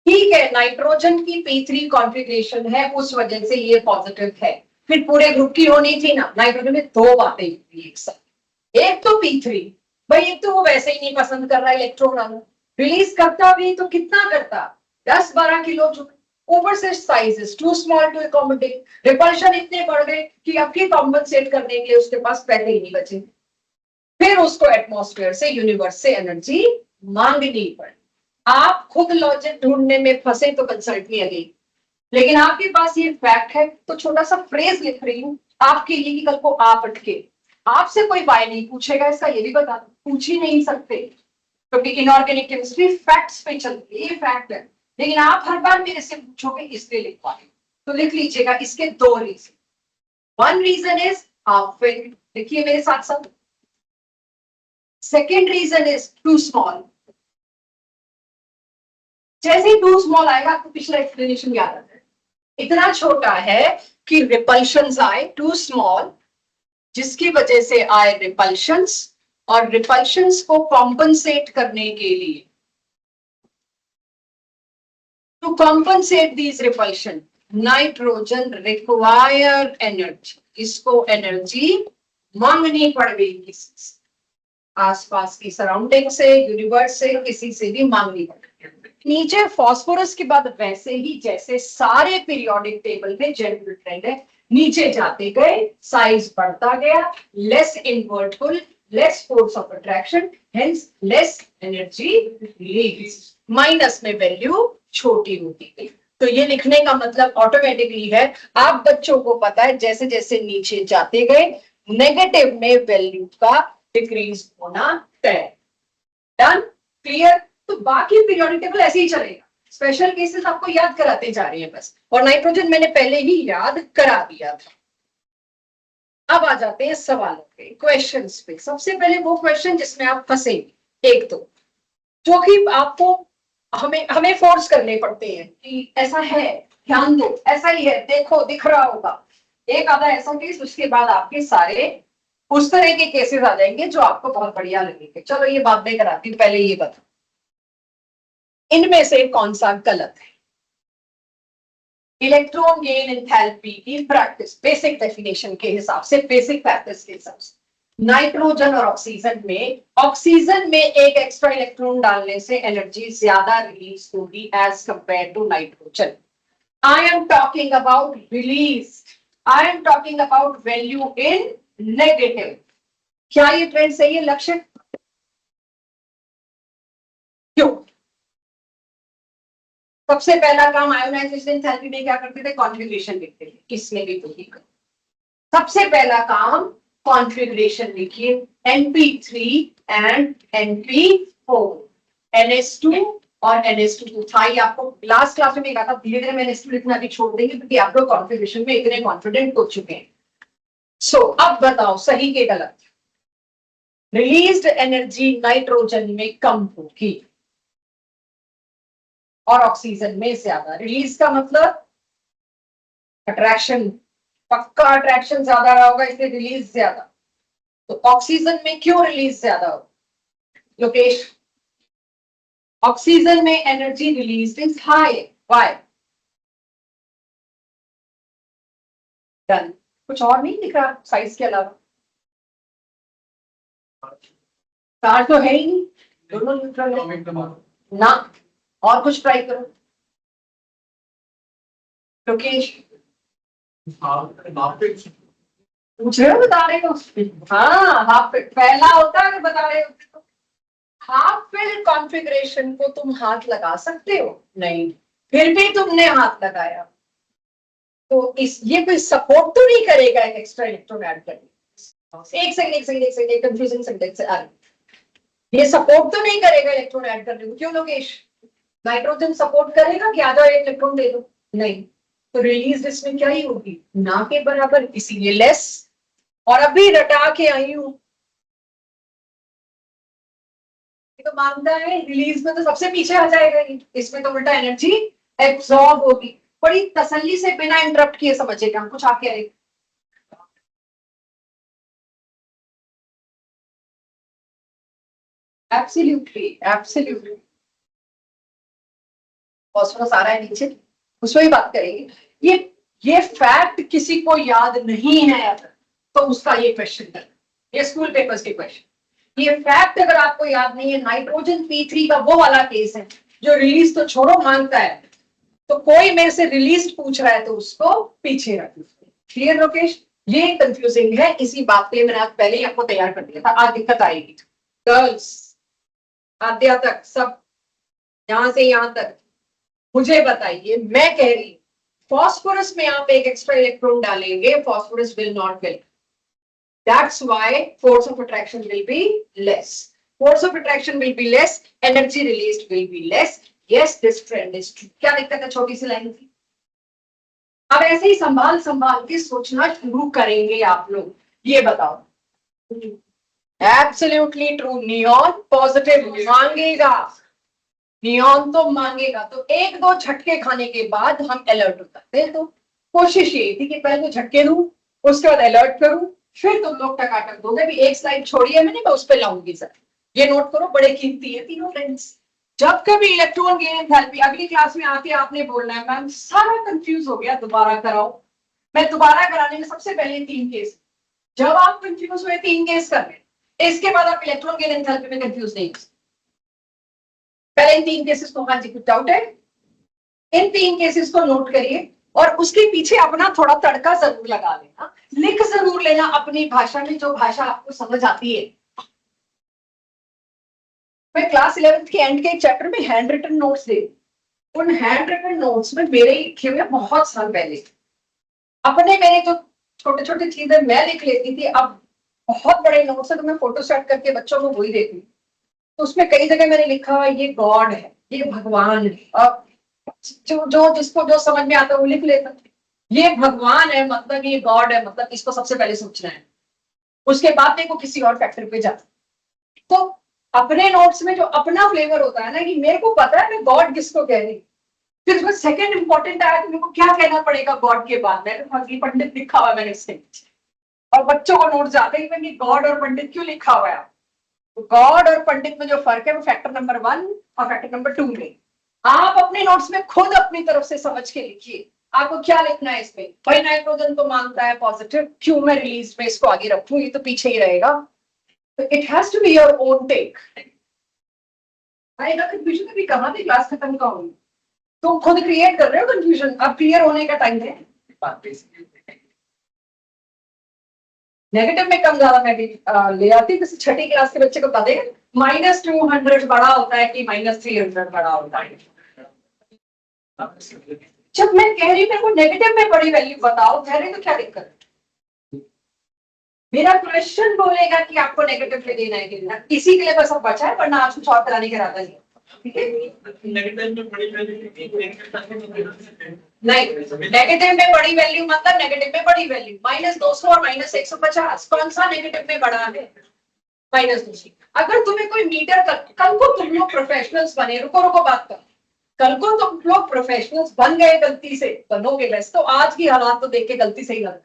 ठीक है, नाइट्रोजन की P3 कॉन्फ़िगरेशन है, उस वजह से ये पॉजिटिव है। फिर पूरे ग्रुप की होनी थी ना। नाइट्रोजन में दो बातें एक साथ, एक तो P3 भाई, एक तो वो वैसे ही नहीं पसंद कर रहा इलेक्ट्रॉन आना, रिलीज करता भी तो कितना करता, 10-12 किलो, जो ऊपर से size is too small to accommodate. Repulsion इतने बढ़ गए कि अब की कॉम्पनसेट करने के लिए उसके पास पहले ही नहीं बचे, फिर उसको एटमॉस्फेयर से, यूनिवर्स से एनर्जी मांगनी पड़ी। आप खुद लॉजिक ढूंढने में फंसे तो कंसल्ट मी अगेन। लेकिन आपके पास ये फैक्ट है तो छोटा सा फ्रेज लिख रही हूं आपके लिए कि कल को आप अटके, आपसे कोई बाय नहीं पूछेगा इसका, ये भी बता दो, पूछ ही नहीं सकते क्योंकि इनऑर्गेनिक केमिस्ट्री फैक्ट्स पे चलती है, ये फैक्ट है। लेकिन आप हर बार मेरे से पूछोगे इसलिए लिख पाए, तो लिख लीजिएगा इसके दो reason. One reason is half filled, देखिए मेरे साथ साथ। Second reason is too small. जैसे ही टू स्मॉल आएगा आपको पिछला एक्सप्लेनेशन याद आता है। इतना छोटा है कि रिपल्शंस आए, टू स्मॉल, जिसकी वजह से आए रिपल्शंस, और रिपल्शंस को कॉम्पनसेट करने के लिए, to compensate these repulsion, nitrogen require energy, इसको एनर्जी मांगनी पड़ेगी, आसपास की सराउंडिंग से, यूनिवर्स से, किसी से भी मांगनी पड़ेगी। नीचे फॉस्फोरस के बाद वैसे ही जैसे सारे पीरियोडिक टेबल में जनरल ट्रेंड है, नीचे जाते गए साइज बढ़ता गया, लेस इनवर्टफुल, less force of attraction, hence less energy release, minus में वैल्यू छोटी होती गई। तो ये लिखने का मतलब ऑटोमेटिकली है, आप बच्चों को पता है जैसे जैसे नीचे जाते गए नेगेटिव में वैल्यू का डिक्रीज होना तय। Done, clear. तो बाकी पीरियोडिक टेबल ऐसे ही चलेगा, स्पेशल केसेस आपको याद कराते जा रही है बस, और नाइट्रोजन मैंने पहले ही याद करा दिया था। अब आ जाते हैं सवालों पे, क्वेश्चंस पे। सबसे पहले वो क्वेश्चन जिसमें आप फंसेंगे, एक दो जो कि आपको हमें फोर्स करने पड़ते हैं कि ऐसा है, ध्यान दो, ऐसा ही है, देखो दिख रहा होगा। एक आधा ऐसा केस, उसके बाद आपके सारे उस तरह के केसेस आ जाएंगे जो आपको बहुत बढ़िया लगेंगे। चलो ये बात मैं कराती हूँ, पहले ये बताओ इनमें से कौन सा गलत है। इलेक्ट्रॉन गेन एंथैल्पी की प्रैक्टिस बेसिक डेफिनेशन के हिसाब से, बेसिक प्रैक्टिस के हिसाब से, नाइट्रोजन और ऑक्सीजन में एक एक्स्ट्रा इलेक्ट्रॉन डालने से एनर्जी ज्यादा रिलीज होगी as compare to nitrogen. I am talking about release, I am talking about value in negative. क्या ये ट्रेंड सही है लक्ष्य? क्यों? सबसे पहला काम आयोनाइजेशन थेरेपी में क्या करते थे? कॉन्फ़िगरेशन लिखते थे, किसमें भी तो लिखा। सबसे पहला काम कॉन्फ़िगरेशन लिखिए, Np3 एंड Np4, NS2 और NS2 था। ये आपको लास्ट क्लास में कहा था, धीरे धीरे मैंने NS2 लिखना भी छोड़ देंगे क्योंकि आप लोग कॉन्फ़िगरेशन में इतने कॉन्फिडेंट हो चुके हैं। सो अब बताओ सही के गलत। रिलीज्ड एनर्जी नाइट्रोजन में कम होगी और ऑक्सीजन में ज्यादा। रिलीज का मतलब अट्रैक्शन, पक्का अट्रैक्शन ज्यादा रहा होगा इसलिए रिलीज ज्यादा। तो ऑक्सीजन में क्यों रिलीज ज्यादा हो लोकेश? ऑक्सीजन में energy release is high, why? Done. कुछ और नहीं दिख रहा साइज के अलावा? कार तो है ही नहीं, दोनों न्यूट्रल है ना। और कुछ ट्राई करो लोकेश। पूछ रहे हो, बता रहे हो? हाँ, हाफ फिल पहला होता है, बता रहे हो। तो हाफ फिल कॉन्फ़िगरेशन को तुम हाथ लगा सकते हो? नहीं, फिर भी तुमने हाथ लगाया तो ये कोई सपोर्ट तो नहीं करेगा एक एक्स्ट्रा इलेक्ट्रॉन ऐड करने। एक सेकंड कंफ्यूजिंग सेंटेंस आ रही। ये सपोर्ट तो नहीं करेगा इलेक्ट्रॉन ऐड करने को। क्यों लोकेश? नाइट्रोजन सपोर्ट करेगा कि आधा इलेक्ट्रॉन दे दो? नहीं। तो रिलीज इसमें क्या ही होगी? ना के बराबर, इसीलिए लेस। और अभी रटा के आई हूं, तो मानता है रिलीज में तो सबसे पीछे आ जाएगा ही, इसमें तो उल्टा एनर्जी एब्सॉर्ब होगी। बड़ी तसल्ली से बिना इंटरप्ट किए समझेगा, हम कुछ आके आए। Absolutely absolutely. फॉस्फोरस आ रहा है नीचे, उसमें ही बात करेंगे। ये फैक्ट किसी को याद नहीं है अगर, तो उसका ये क्वेश्चन है, ये स्कूल पेपर्स के क्वेश्चन। ये फैक्ट अगर आपको याद नहीं है, नाइट्रोजन P3 का वो वाला केस है जो रिलीज तो छोड़ो मांगता है, तो कोई मेरे से रिलीज पूछ रहा है तो उसको पीछे रख। क्लियर लोकेश? ये कंफ्यूजिंग है, इसी बात पे मैंने आज पहले ही आपको तैयार कर दिया था, आज दिक्कत आएगी। गर्ल्स आद्या तक सब, यहां से यहां तक मुझे बताइए, मैं कह रही हूं फॉस्फोरस में आप एक एक्स्ट्रा इलेक्ट्रॉन डालेंगे, phosphorus will not fill. That's why force of attraction will be less. Force of attraction will be less, energy released will be less. Yes, this trend is true. क्या दिक्कत है? छोटी सी line थी। अब ऐसे ही संभाल संभाल के सोचना शुरू करेंगे आप लोग। ये बताओ, एब्सोल्युटली ट्रू, नियॉन पॉजिटिव मांगेगा, नियॉन तो मांगेगा। तो एक दो झटके खाने के बाद हम अलर्ट हो सकते हैं। तो कोशिश ये थी कि पहले तो झटके दूं, उसके बाद अलर्ट करूं, फिर तुम लोग टकाटक दोगे। भी एक स्लाइड छोड़ी है मैंने, मैं उस पर लाऊंगी सर, ये नोट करो, बड़े कीमती है तीनों फ्रेंड्स। जब कभी इलेक्ट्रॉन गेन एंथैल्पी, अगली क्लास में आके आपने बोलना है मैम सारा कंफ्यूज हो गया, दोबारा कराओ। मैं दोबारा कराने में सबसे पहले 3 केस, जब आप कंफ्यूज हुए 3 केस कर रहे, इसके बाद आप इलेक्ट्रॉन गेन एंथैल्पी में कंफ्यूज नहीं हो। पहले इन 3 केसेस को, हाँ जी कुछ डाउट है, इन 3 केसेस को नोट करिए और उसके पीछे अपना थोड़ा तड़का जरूर लगा लेना, लिख जरूर लेना अपनी भाषा में, जो भाषा आपको समझ आती है। मैं क्लास 11th के एंड के एक चैप्टर में हैंड रिटन नोट्स दे, उन हैंड रिटन नोट्स में मेरे लिखे हुए बहुत साल पहले अपने, मेरे जो छोटे छोटे चीजें मैं लिख लेती थी, अब बहुत बड़े नोट्स है तो मैं फोटो सेट करके बच्चों को वही देती हूँ। तो उसमें कई जगह मैंने लिखा हुआ ये गॉड है, ये भगवान है, अब जो जिसको जो समझ में आता है वो लिख लेता। ये भगवान है मतलब ये गॉड है मतलब इसको सबसे पहले सोचना है, उसके बाद देखो किसी और फैक्टर पे जाता। तो अपने नोट्स में जो अपना फ्लेवर होता है ना, कि मेरे को पता है मैं गॉड किसको कह रही, फिर उसमें सेकंड इंपॉर्टेंट आया तो मेरे को क्या कहना पड़ेगा गॉड के बाद, मैंने भगवी पंडित लिखा हुआ है मैंने उसके नीचे, और बच्चों को नोट जाते ही मैं गॉड और पंडित क्यों लिखा हुआ है। तो गॉड और पंडित में जो फर्क है वो फैक्टर नंबर 1 और फैक्टर नंबर 2 में। आप अपने नोट्स में खुद अपनी तरफ से समझ के लिखिए आपको क्या लिखना है इसमें। भाई नाइट्रोजन तो मांगता है पॉजिटिव, क्यों मैं रिलीज में इसको आगे रखूं, ये तो पीछे ही रहेगा। तो it has to be your own take. आएगा कंफ्यूजन भी, कहां पे क्लास खत्म का होगी, तुम खुद क्रिएट कर रहे हो कंफ्यूजन, अब क्लियर होने का टाइम है। नेगेटिव में कम ज्यादा मैं भी ले आती, जैसे छठी क्लास के बच्चे को बता देगा -200 बड़ा होता है कि -300 बड़ा होता है। जब मैं कह रही हूँ मेरे को नेगेटिव में बड़ी वैल्यू बताओ, कह रही तो क्या दिक्कत है। मेरा क्वेश्चन बोलेगा कि आपको नेगेटिव में देना है कि देना, इसी के लिए बस अब बचा है, वरना आज कुछ और कराने का इरादा नहीं। नहीं, नेगेटिव में बड़ी वैल्यू मतलब नेगेटिव में बड़ी वैल्यू -200 और -150, कौन सा नेगेटिव में बड़ा है, -200। अगर तुम्हें कोई मीटर कल को तुम लोग प्रोफेशनल्स बने, रुको रुको बात कर, कल को तुम लोग प्रोफेशनल्स बन गए, गलती से बनोगे, वैसे तो आज की हालात तो देख के गलती से ही लग,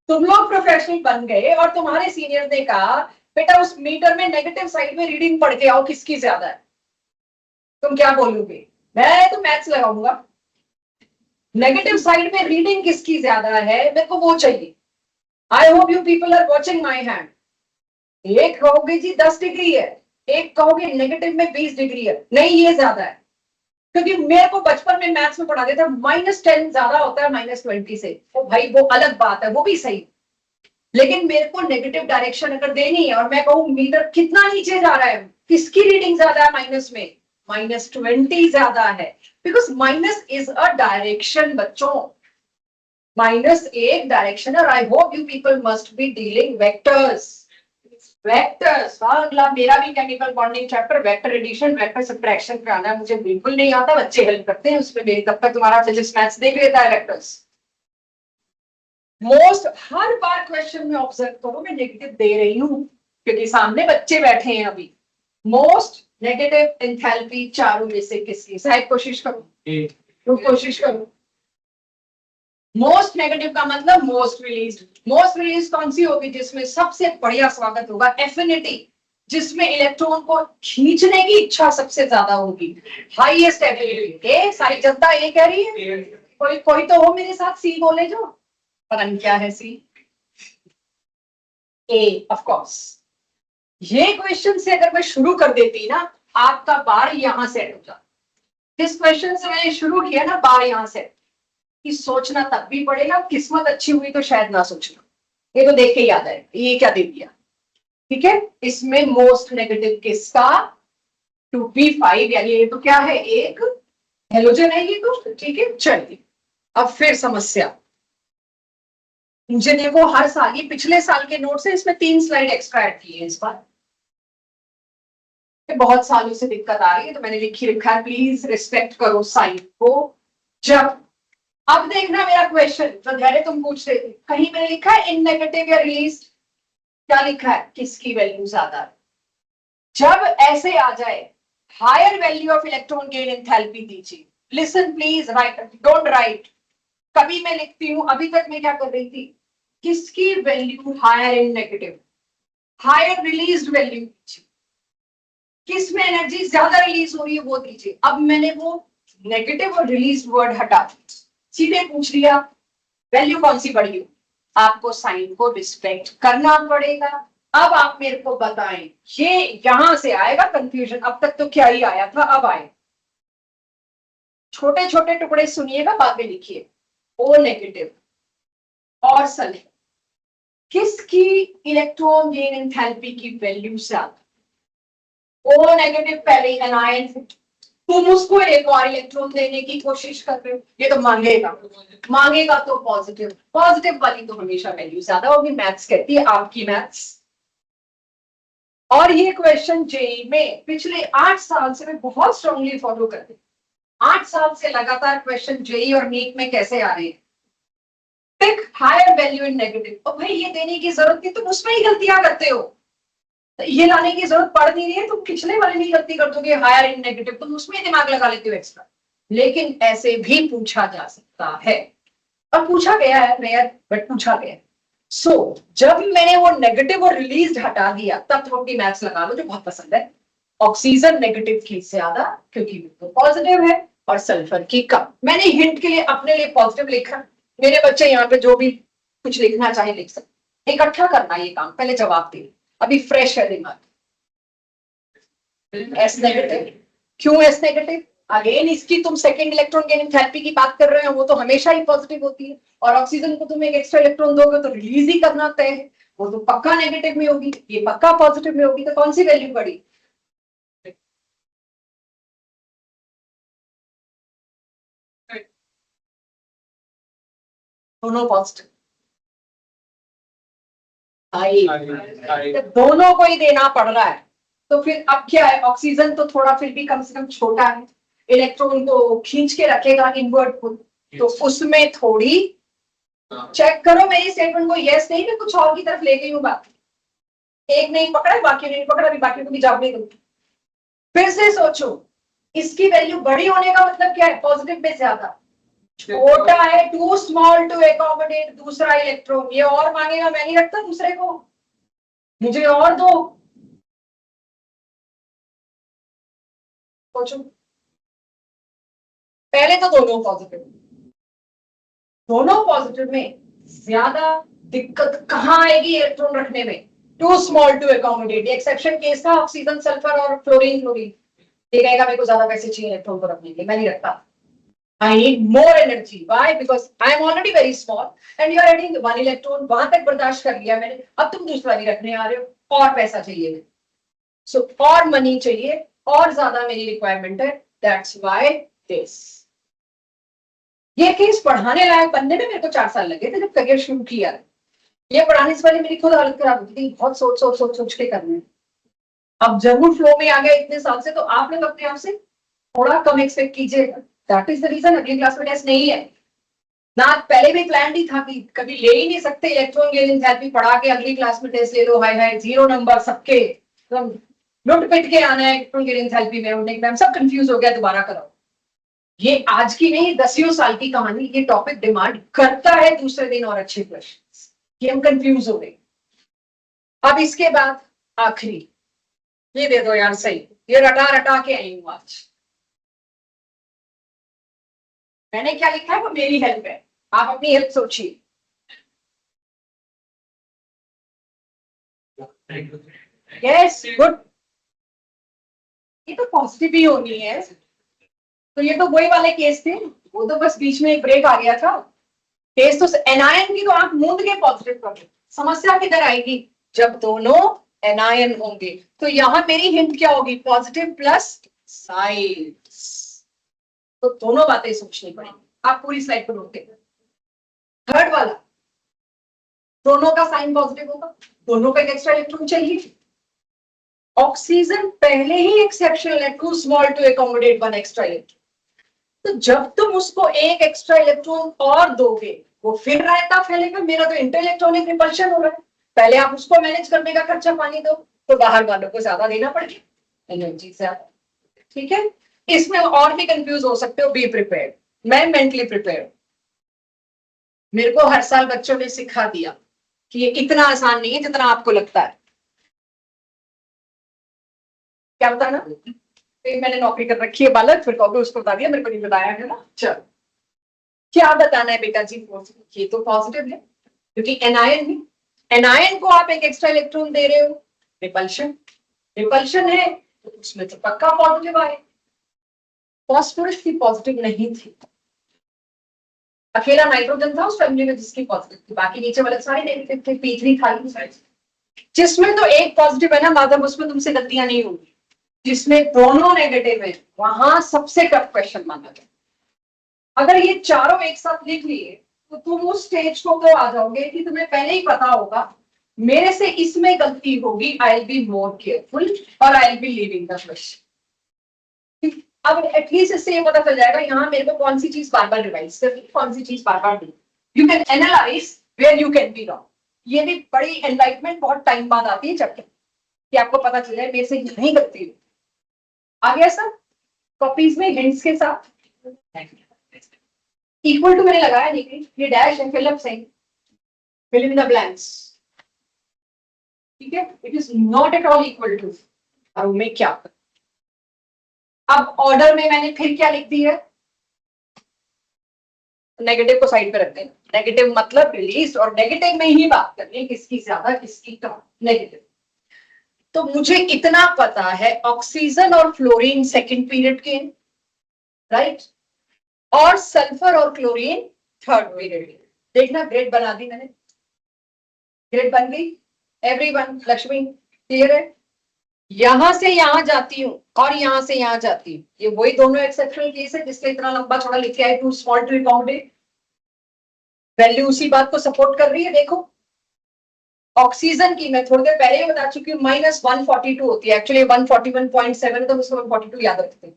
तुम लोग प्रोफेशनल बन गए और तुम्हारे सीनियर ने कहा बेटा उस मीटर में नेगेटिव साइड में रीडिंग पढ़ के आओ किसकी ज्यादा है, तुम क्या बोलोगे। मैं तो मैथ्स लगाऊंगा, नेगेटिव साइड में रीडिंग किसकी ज्यादा है मेरे को वो चाहिए। I hope you people are watching my hand. एक कहोगे जी 10 डिग्री है, एक कहोगे नेगेटिव में 20 डिग्री है, नहीं ये ज्यादा है, क्योंकि मेरे को बचपन में मैथ्स में पढ़ा देता -10 ज्यादा होता है -20 से, तो भाई वो अलग बात है, वो भी सही। लेकिन मेरे को नेगेटिव डायरेक्शन अगर देनी है और मैं कहूँ मीटर कितना नीचे जा रहा है, किसकी रीडिंग ज्यादा है माइनस में, -20 ज्यादा है, because minus is a direction बच्चों, माइनस एक डायरेक्शन। और I hope you people must be dealing vectors, vectors. अगला मेरा भी chemical bonding chapter vector addition vector subtraction पे आना है, मुझे बिल्कुल नहीं आता, बच्चे हेल्प करते हैं उसमें मेरी, तब तक तुम्हारा फिजिक्स मैथ्स देख लेता है वेक्टर्स। मोस्ट हर बार क्वेश्चन में ऑब्जर्व करो मैं नेगेटिव दे रही हूं क्योंकि सामने बच्चे बैठे हैं अभी। मोस्ट नेगेटिव एंथैल्पी चारों में से किसकी, शायद कोशिश करो, तुम कोशिश करो। मोस्ट नेगेटिव का मतलब मोस्ट रिलीज, मोस्ट रिलीज कौन सी होगी, जिसमें सबसे बढ़िया स्वागत होगा, एफिनिटी, जिसमें इलेक्ट्रॉन को खींचने की इच्छा सबसे ज्यादा होगी, हाईएस्ट एफिनिटी। सारी जनता ये कह रही है, कोई कोई तो हो मेरे साथ सी बोले जो, पता नहीं क्या है सी, ए ऑफ कोर्स। ये क्वेश्चन से अगर मैं शुरू कर देती ना, आपका बार यहां सेट हो जाता। इस क्वेश्चन से मैंने शुरू किया ना, बार यहां से कि सोचना तब भी पड़ेगा, किस्मत अच्छी हुई तो शायद ना सोचना, ये तो देख के याद है ये क्या दे दिया। ठीक है, इसमें मोस्ट नेगेटिव किसका, 2p5, यानी ये तो क्या है, एक हेलोजन है ये तो। ठीक है, चलिए अब फिर समस्या। मुझे देखो हर साल, ये पिछले साल के नोट से इसमें 3 स्लाइड एक्स्ट्रा ऐड की है इस बार, बहुत सालों से दिक्कत आ रही है तो मैंने लिखी रखा है, प्लीज रिस्पेक्ट करो साइड को। जब अब देखना मेरा क्वेश्चन जो धैर्य तुम पूछ रहे थे, कहीं मैंने लिखा है इन नेगेटिव या रिलीज, क्या लिखा है, किसकी वैल्यू ज्यादा है। जब ऐसे आ जाए higher value of electron gain enthalpy दीजिए, listen please, right don't write. कभी मैं लिखती हूं, अभी तक मैं क्या कर रही थी, किसकी value higher in negative, higher released value दीजिए। किस में एनर्जी ज्यादा रिलीज हो रही है वो दीजिए। अब मैंने वो नेगेटिव और रिलीज वर्ड हटा दिया, सीधे पूछ लिया वैल्यू कौन सी बड़ी हो। आपको साइन को रिस्पेक्ट करना पड़ेगा। अब आप मेरे को बताएं, ये यहां से आएगा कंफ्यूजन, अब तक तो क्या ही आया था, अब आए छोटे छोटे टुकड़े सुनिएगा, बाद में लिखिए। ओ नेगेटिव और सल्फर, किसकी इलेक्ट्रॉन गेन एंथैल्पी की वैल्यू से आता? ओ नेगेटिव पहले एनायन, तुम उसको एक और इलेक्ट्रॉन देने की कोशिश कर रहे हो, ये तो मांगेगा, मांगेगा तो पॉजिटिव, पॉजिटिव वाली तो हमेशा वैल्यू ज्यादा होगी, मैथ्स कहती है आपकी मैथ्स। और ये क्वेश्चन जेई में पिछले 8 साल से मैं बहुत स्ट्रांगली फॉलो करती हूँ। 8 साल से लगातार क्वेश्चन जेई और नीट में कैसे आ रहे हैं, pick higher value in negative. और भाई ये देने की जरूरत नहीं, तुम उसमें ही गलतियां करते हो, ये लाने की जरूरत पड़ नहीं रही है, तुम पिछले वाले में गलती कर दोगे हायर इन नेगेटिव, तुम उसमें दिमाग लगा लेते हो एक्स्ट्रा। लेकिन ऐसे भी पूछा जा सकता है, और पूछा गया है रेयर, बट पूछा गया है। सो जब मैंने वो नेगेटिव और रिलीज हटा दिया, तब थोड़ी मैथ्स लगा लो जो बहुत पसंद है। ऑक्सीजन नेगेटिव की ज्यादा क्योंकि तो पॉजिटिव है, और सल्फर की कम। मैंने हिंट के लिए अपने लिए पॉजिटिव लिखा, मेरे बच्चे यहाँ पे जो भी कुछ लिखना चाहे लिख सकते। इकट्ठा करना ये काम, पहले जवाब दे, अभी फ्रेश है दिमाग। एस नेगेटिव, क्यों एस नेगेटिव? अगेन इसकी तुम सेकंड इलेक्ट्रॉन गेन एंथैल्पी की बात कर रहे हो, वो तो हमेशा ही पॉजिटिव होती है, और ऑक्सीजन को तुम एक एक्स्ट्रा इलेक्ट्रॉन दोगे तो रिलीज ही करना तय है, वो तो पक्का नेगेटिव में होगी, ये पक्का पॉजिटिव में होगी, तो कौन सी वैल्यू बढ़ी? दोनों पॉजिटिव, दोनों को ही देना पड़ रहा है। तो फिर अब क्या है, ऑक्सीजन तो थोड़ा फिर भी कम से कम छोटा है, इलेक्ट्रॉन को खींच के रखेगा इनवर्ट को, तो उसमें थोड़ी चेक करो मेरी स्टेटमेंट को, यस नहीं, मैं कुछ और की तरफ ले गई हूँ बात। एक नहीं पकड़ा, बाकी नहीं पकड़ा, अभी बाकी को भी जवाब नहीं दूंगी। फिर से सोचो, इसकी वैल्यू बड़ी होने का मतलब क्या है? पॉजिटिव में ज्यादा, छोटा है, टू स्मॉल टू एकोमोडेट दूसरा इलेक्ट्रॉन, ये और मांगेगा, मैं नहीं रखता दूसरे को, मुझे और दो। सोचो, पहले तो दोनों पॉजिटिव, दोनों पॉजिटिव में ज्यादा दिक्कत कहां आएगी इलेक्ट्रॉन रखने में? Too small to accommodate, exception case था ऑक्सीजन सल्फर और फ्लोरीन क्लोरीन। ये कहेगा मेरे को ज्यादा पैसे चाहिए इलेक्ट्रॉन को रखने के लिए, मैं नहीं रखता। I need more energy. Why? Because I am already very small and you are adding one electron. वहां तक बर्दाश्त कर लिया मैंने, अब तुम दूसरा नहीं रखने आ रहे हो, और पैसा चाहिए मुझे, सो और मनी चाहिए, और ज्यादा मेरी रिक्वायरमेंट है। That's why this. ये केस पढ़ाने लायक बनने में मेरे को 4 साल लगे थे जब करियर शुरू किया। ये पढ़ाने से पहले मेरी खुद हालत खराब होती थी, बहुत सोच सोच सोच सोच के करने। अब जरूर फ्लो में आ गया इतने साल से, तो आप लोग अपने आप से थोड़ा कम एक्सपेक्ट कीजिएगा। दैट इज द रीजन अगली क्लास में टेस्ट नहीं है ना, पहले भी प्लान ही था कि कभी ले ही नहीं सकते इलेक्ट्रॉन गेन एंथैल्पी पढ़ा के अगली क्लास में टेस्ट ले लो, हाय हाय 0 नंबर सबके, लुट पिट के आना है इलेक्ट्रॉन गेन एंथैल्पी में, उन्हें मैम सब कंफ्यूज हो गया, दोबारा करो। ये आज की नहीं, 10 साल की कहानी, ये टॉपिक डिमांड करता है दूसरे दिन और अच्छे क्वेश्चन, कि हम कंफ्यूज हो गए। अब इसके बाद आखिरी, ये दे दो यार सही, ये रटा रटा के आई हूं आज। मैंने क्या लिखा है वो मेरी हेल्प है, आप अपनी हेल्प सोचिए। यस गुड, ये तो पॉजिटिव ही होनी है, तो ये तो वही वाले केस थे, वो तो बस बीच में एक ब्रेक आ गया था। केस तो एनायन की तो आप मूंद के पॉजिटिव कर दो, समस्या किधर आएगी? जब दोनों एनायन होंगे। तो यहां मेरी हिंट क्या होगी? पॉजिटिव प्लस साइड्स, तो दोनों बातें सोचनी पड़ेगी। आप पूरी स्लाइड पर नोट करें। थर्ड वाला, दोनों का साइन पॉजिटिव होगा, दोनों का एक एक्स्ट्रा इलेक्ट्रॉन चाहिए। ऑक्सीजन पहले ही एक्सेप्शनल है, too small to accommodate one extra electron, तो जब तुम उसको एक एक्स्ट्रा इलेक्ट्रॉन और दोगे, वो फिर रायता फैलेगा। मेरा तो इंटर इलेक्ट्रॉनिक रिपल्शन हो रहा है, पहले आप उसको मैनेज करने का खर्चा पानी दो, तो बाहर वालों को ज्यादा देना पड़ेगा, एनर्जी ज्यादा। ठीक है, इसमें और भी कंफ्यूज हो सकते हो, बी प्रिपेयर्ड। मैं मेंटली प्रिपेयर्ड, मेरे को हर साल बच्चों ने सिखा दिया कि ये इतना आसान नहीं है जितना आपको लगता है। क्या बताना? फिर मैंने नौकरी कर रखी है बालक, फिर कहोगे उसको बता दिया, मेरे को नहीं बताया है ना। चलो, क्या बताना है बेटा जी? ये तो पॉजिटिव है क्योंकि एनायन है, एनायन को आप एक एक्स्ट्रा इलेक्ट्रॉन दे रहे हो, रिपल्शन, रिपल्शन है तो उसमें तो पक्का पॉजिटिव आए। फॉस्फोरस की पॉजिटिव नहीं थी, अकेला नाइट्रोजन था उस फैमिली में जिसकी पॉजिटिव थी, बाकी नीचे वाले सारे नेगेटिव थे। P3 था, जिसमें तो एक पॉजिटिव है ना माधव, उसमें तुमसे गलतियां नहीं होंगी। जिसमें दोनों नेगेटिव है वहां सबसे टफ क्वेश्चन माना जाए। अगर ये चारों एक साथ लिख लिए तो तुम उस स्टेज को तो आ जाओगे कि तुम्हें पहले ही पता होगा मेरे से इसमें गलती होगी, I will be more careful और I will be leaving the question. अब एटलीस्ट इससे ये पता चल जाएगा यहाँ मेरे को कौन सी चीज बार बार रिवाइज करनी, कौन सी चीज बार बार नहीं। You can analyse where you can be wrong. ये भी बड़ी एनलाइटमेंट बहुत टाइम बाद आती है जब कि आपको पता चल जाए मेरे से नहीं गलती हुई। आ गया सर? कॉपीज में हिंट्स के साथ इक्वल टू मैंने लगाया, देखिए ये डैश है, fill up saying fill in the blanks, ठीक है? It is not at all equal to. और मैं क्या करूं? अब ऑर्डर में मैंने फिर क्या लिख दी है? नेगेटिव को साइड पे रखते हैं, नेगेटिव मतलब रिलीज, और नेगेटिव में ही बात करनी है किसकी ज्यादा किसकी कम, नेगेटिव। तो मुझे इतना पता है ऑक्सीजन और फ्लोरीन सेकंड पीरियड के, राइट, और सल्फर और क्लोरीन थर्ड पीरियड के। देखना ग्रेड बना दी मैंने, ग्रेड बन गई एवरीवन। लक्ष्मी क्लियर है? यहां से यहां जाती हूँ और यहां से यहां जाती हूँ, ये वही दोनों एक्सेप्शनल केस है जिसके इतना लंबा चौड़ा लिखे आए, too small to accommodate. Value उसी बात को सपोर्ट कर रही है। देखो ऑक्सीजन की मैं थोड़ी देर पहले ही बता चुकी हूँ -142 होती है, एक्चुअली 141.7, तो उसको 142 याद रखते हैं।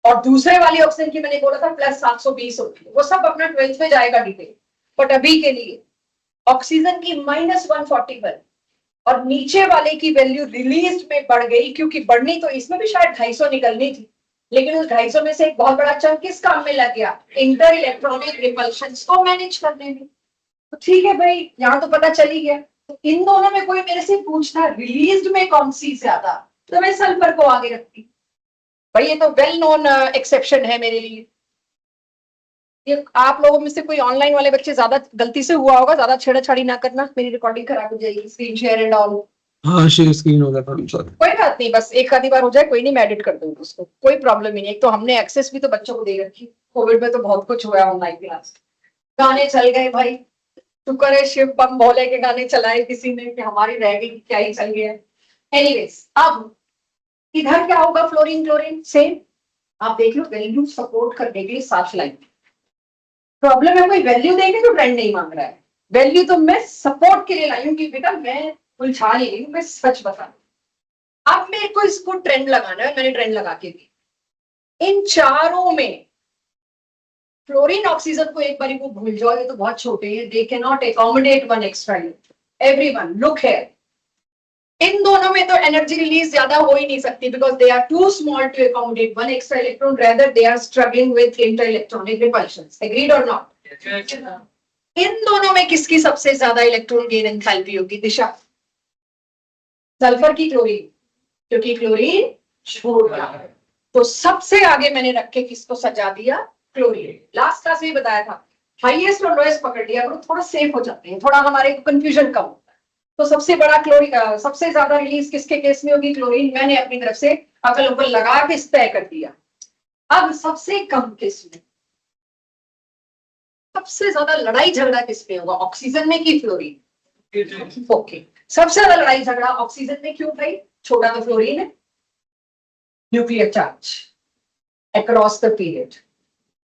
और दूसरे वाली ऑक्सीजन की मैंने बोला था +720 होती है, वो सब अपना 12th में जाएगा डिटेल। बट अभी के लिए ऑक्सीजन की -141 और नीचे वाले की वैल्यू रिलीज में बढ़ गई, क्योंकि बढ़नी तो इसमें भी शायद 250 निकलनी थी, लेकिन उस 250 में से एक बहुत बड़ा चंक किस काम में लग गया? इंटर इलेक्ट्रॉनिक रिपल्शन को मैनेज करने में। तो ठीक है भाई, यहाँ तो पता चल ही गया। तो इन दोनों में कोई मेरे से पूछता रिलीज में कौन सी ज्यादा, तो मैं सल्फर को आगे रखती। भाई ये तो वेल नोन एक्सेप्शन है मेरे लिए। ये आप लोगों में से कोई ऑनलाइन वाले बच्चे ज्यादा गलती से हुआ होगा, ज्यादा छेड़छाड़ी ना करना, मेरी रिकॉर्डिंग खराब हो जाएगी, स्क्रीन शेयर एंड ऑल। हाँ शेयर स्क्रीन होगा था सॉरी। कोई बात नहीं, बस एक आधी बार हो जाए, कोई नहीं, मैं एडिट कर दूंगी उसको, कोई प्रॉब्लम ही नहीं। एक तो हमने एक्सेस भी तो बच्चों को दे रखी, कोविड में तो बहुत कुछ हुआ ऑनलाइन क्लास, गाने चल गए भाई, शुक्र है शिव बम भोले के गाने चलाए किसी ने कि हमारी रह गई, क्या ही चल गया। एनीवेज, अब इधर क्या होगा? Fluorine chlorine same. आप देख लो वैल्यू सपोर्ट करने के लिए 7 लाइन। प्रॉब्लम है कोई वैल्यू देके तो ट्रेंड नहीं मांग रहा है, वैल्यू तो मैं सपोर्ट के लिए लाई हूँ कि बेटा मैं उलझा नहीं रही हूँ, मैं सच बता रही हूँ। अब मेरे को इसको ट्रेंड लगाना है, मैंने ट्रेंड लगा के दी। इन चारों में फ्लोरीन ऑक्सीजन को एक बार को भूल जाओ, ये तो बहुत छोटे हैं, they can not accommodate one extra electron. Everyone look here, इन दोनों में तो एनर्जी रिलीज ज्यादा हो ही नहीं सकती, because they are too small to accommodate one extra electron, rather they are struggling with inter electronic repulsions. Agreed और नॉट? इन दोनों में किसकी सबसे ज्यादा इलेक्ट्रॉन गेन एंथैल्पी होगी? दिशा, सल्फर की क्लोरीन, क्योंकि क्लोरीन छोटा है। तो सबसे आगे मैंने रख के किसको सजा दिया? क्लोरीन। लास्ट क्लास में बताया था हाईएस्ट और लोएस्ट पकड़ लिया करो, थोड़ा सेफ हो जाते हैं, थोड़ा हमारे कंफ्यूजन कम होता है। तो सबसे बड़ा क्लोरीन, सबसे ज्यादा रिलीज किसके केस में होगी? क्लोरीन। मैंने अपनी तरफ से अकल उकल लगा के तय कर दिया। अब सबसे कम किस में, सबसे ज्यादा लड़ाई झगड़ा किस में होगा? ऑक्सीजन में कि फ्लोरीन? ओके, सबसे ज्यादा लड़ाई झगड़ा ऑक्सीजन में। क्यों भाई? छोटा तो फ्लोरीन है, nuclear charge across the period,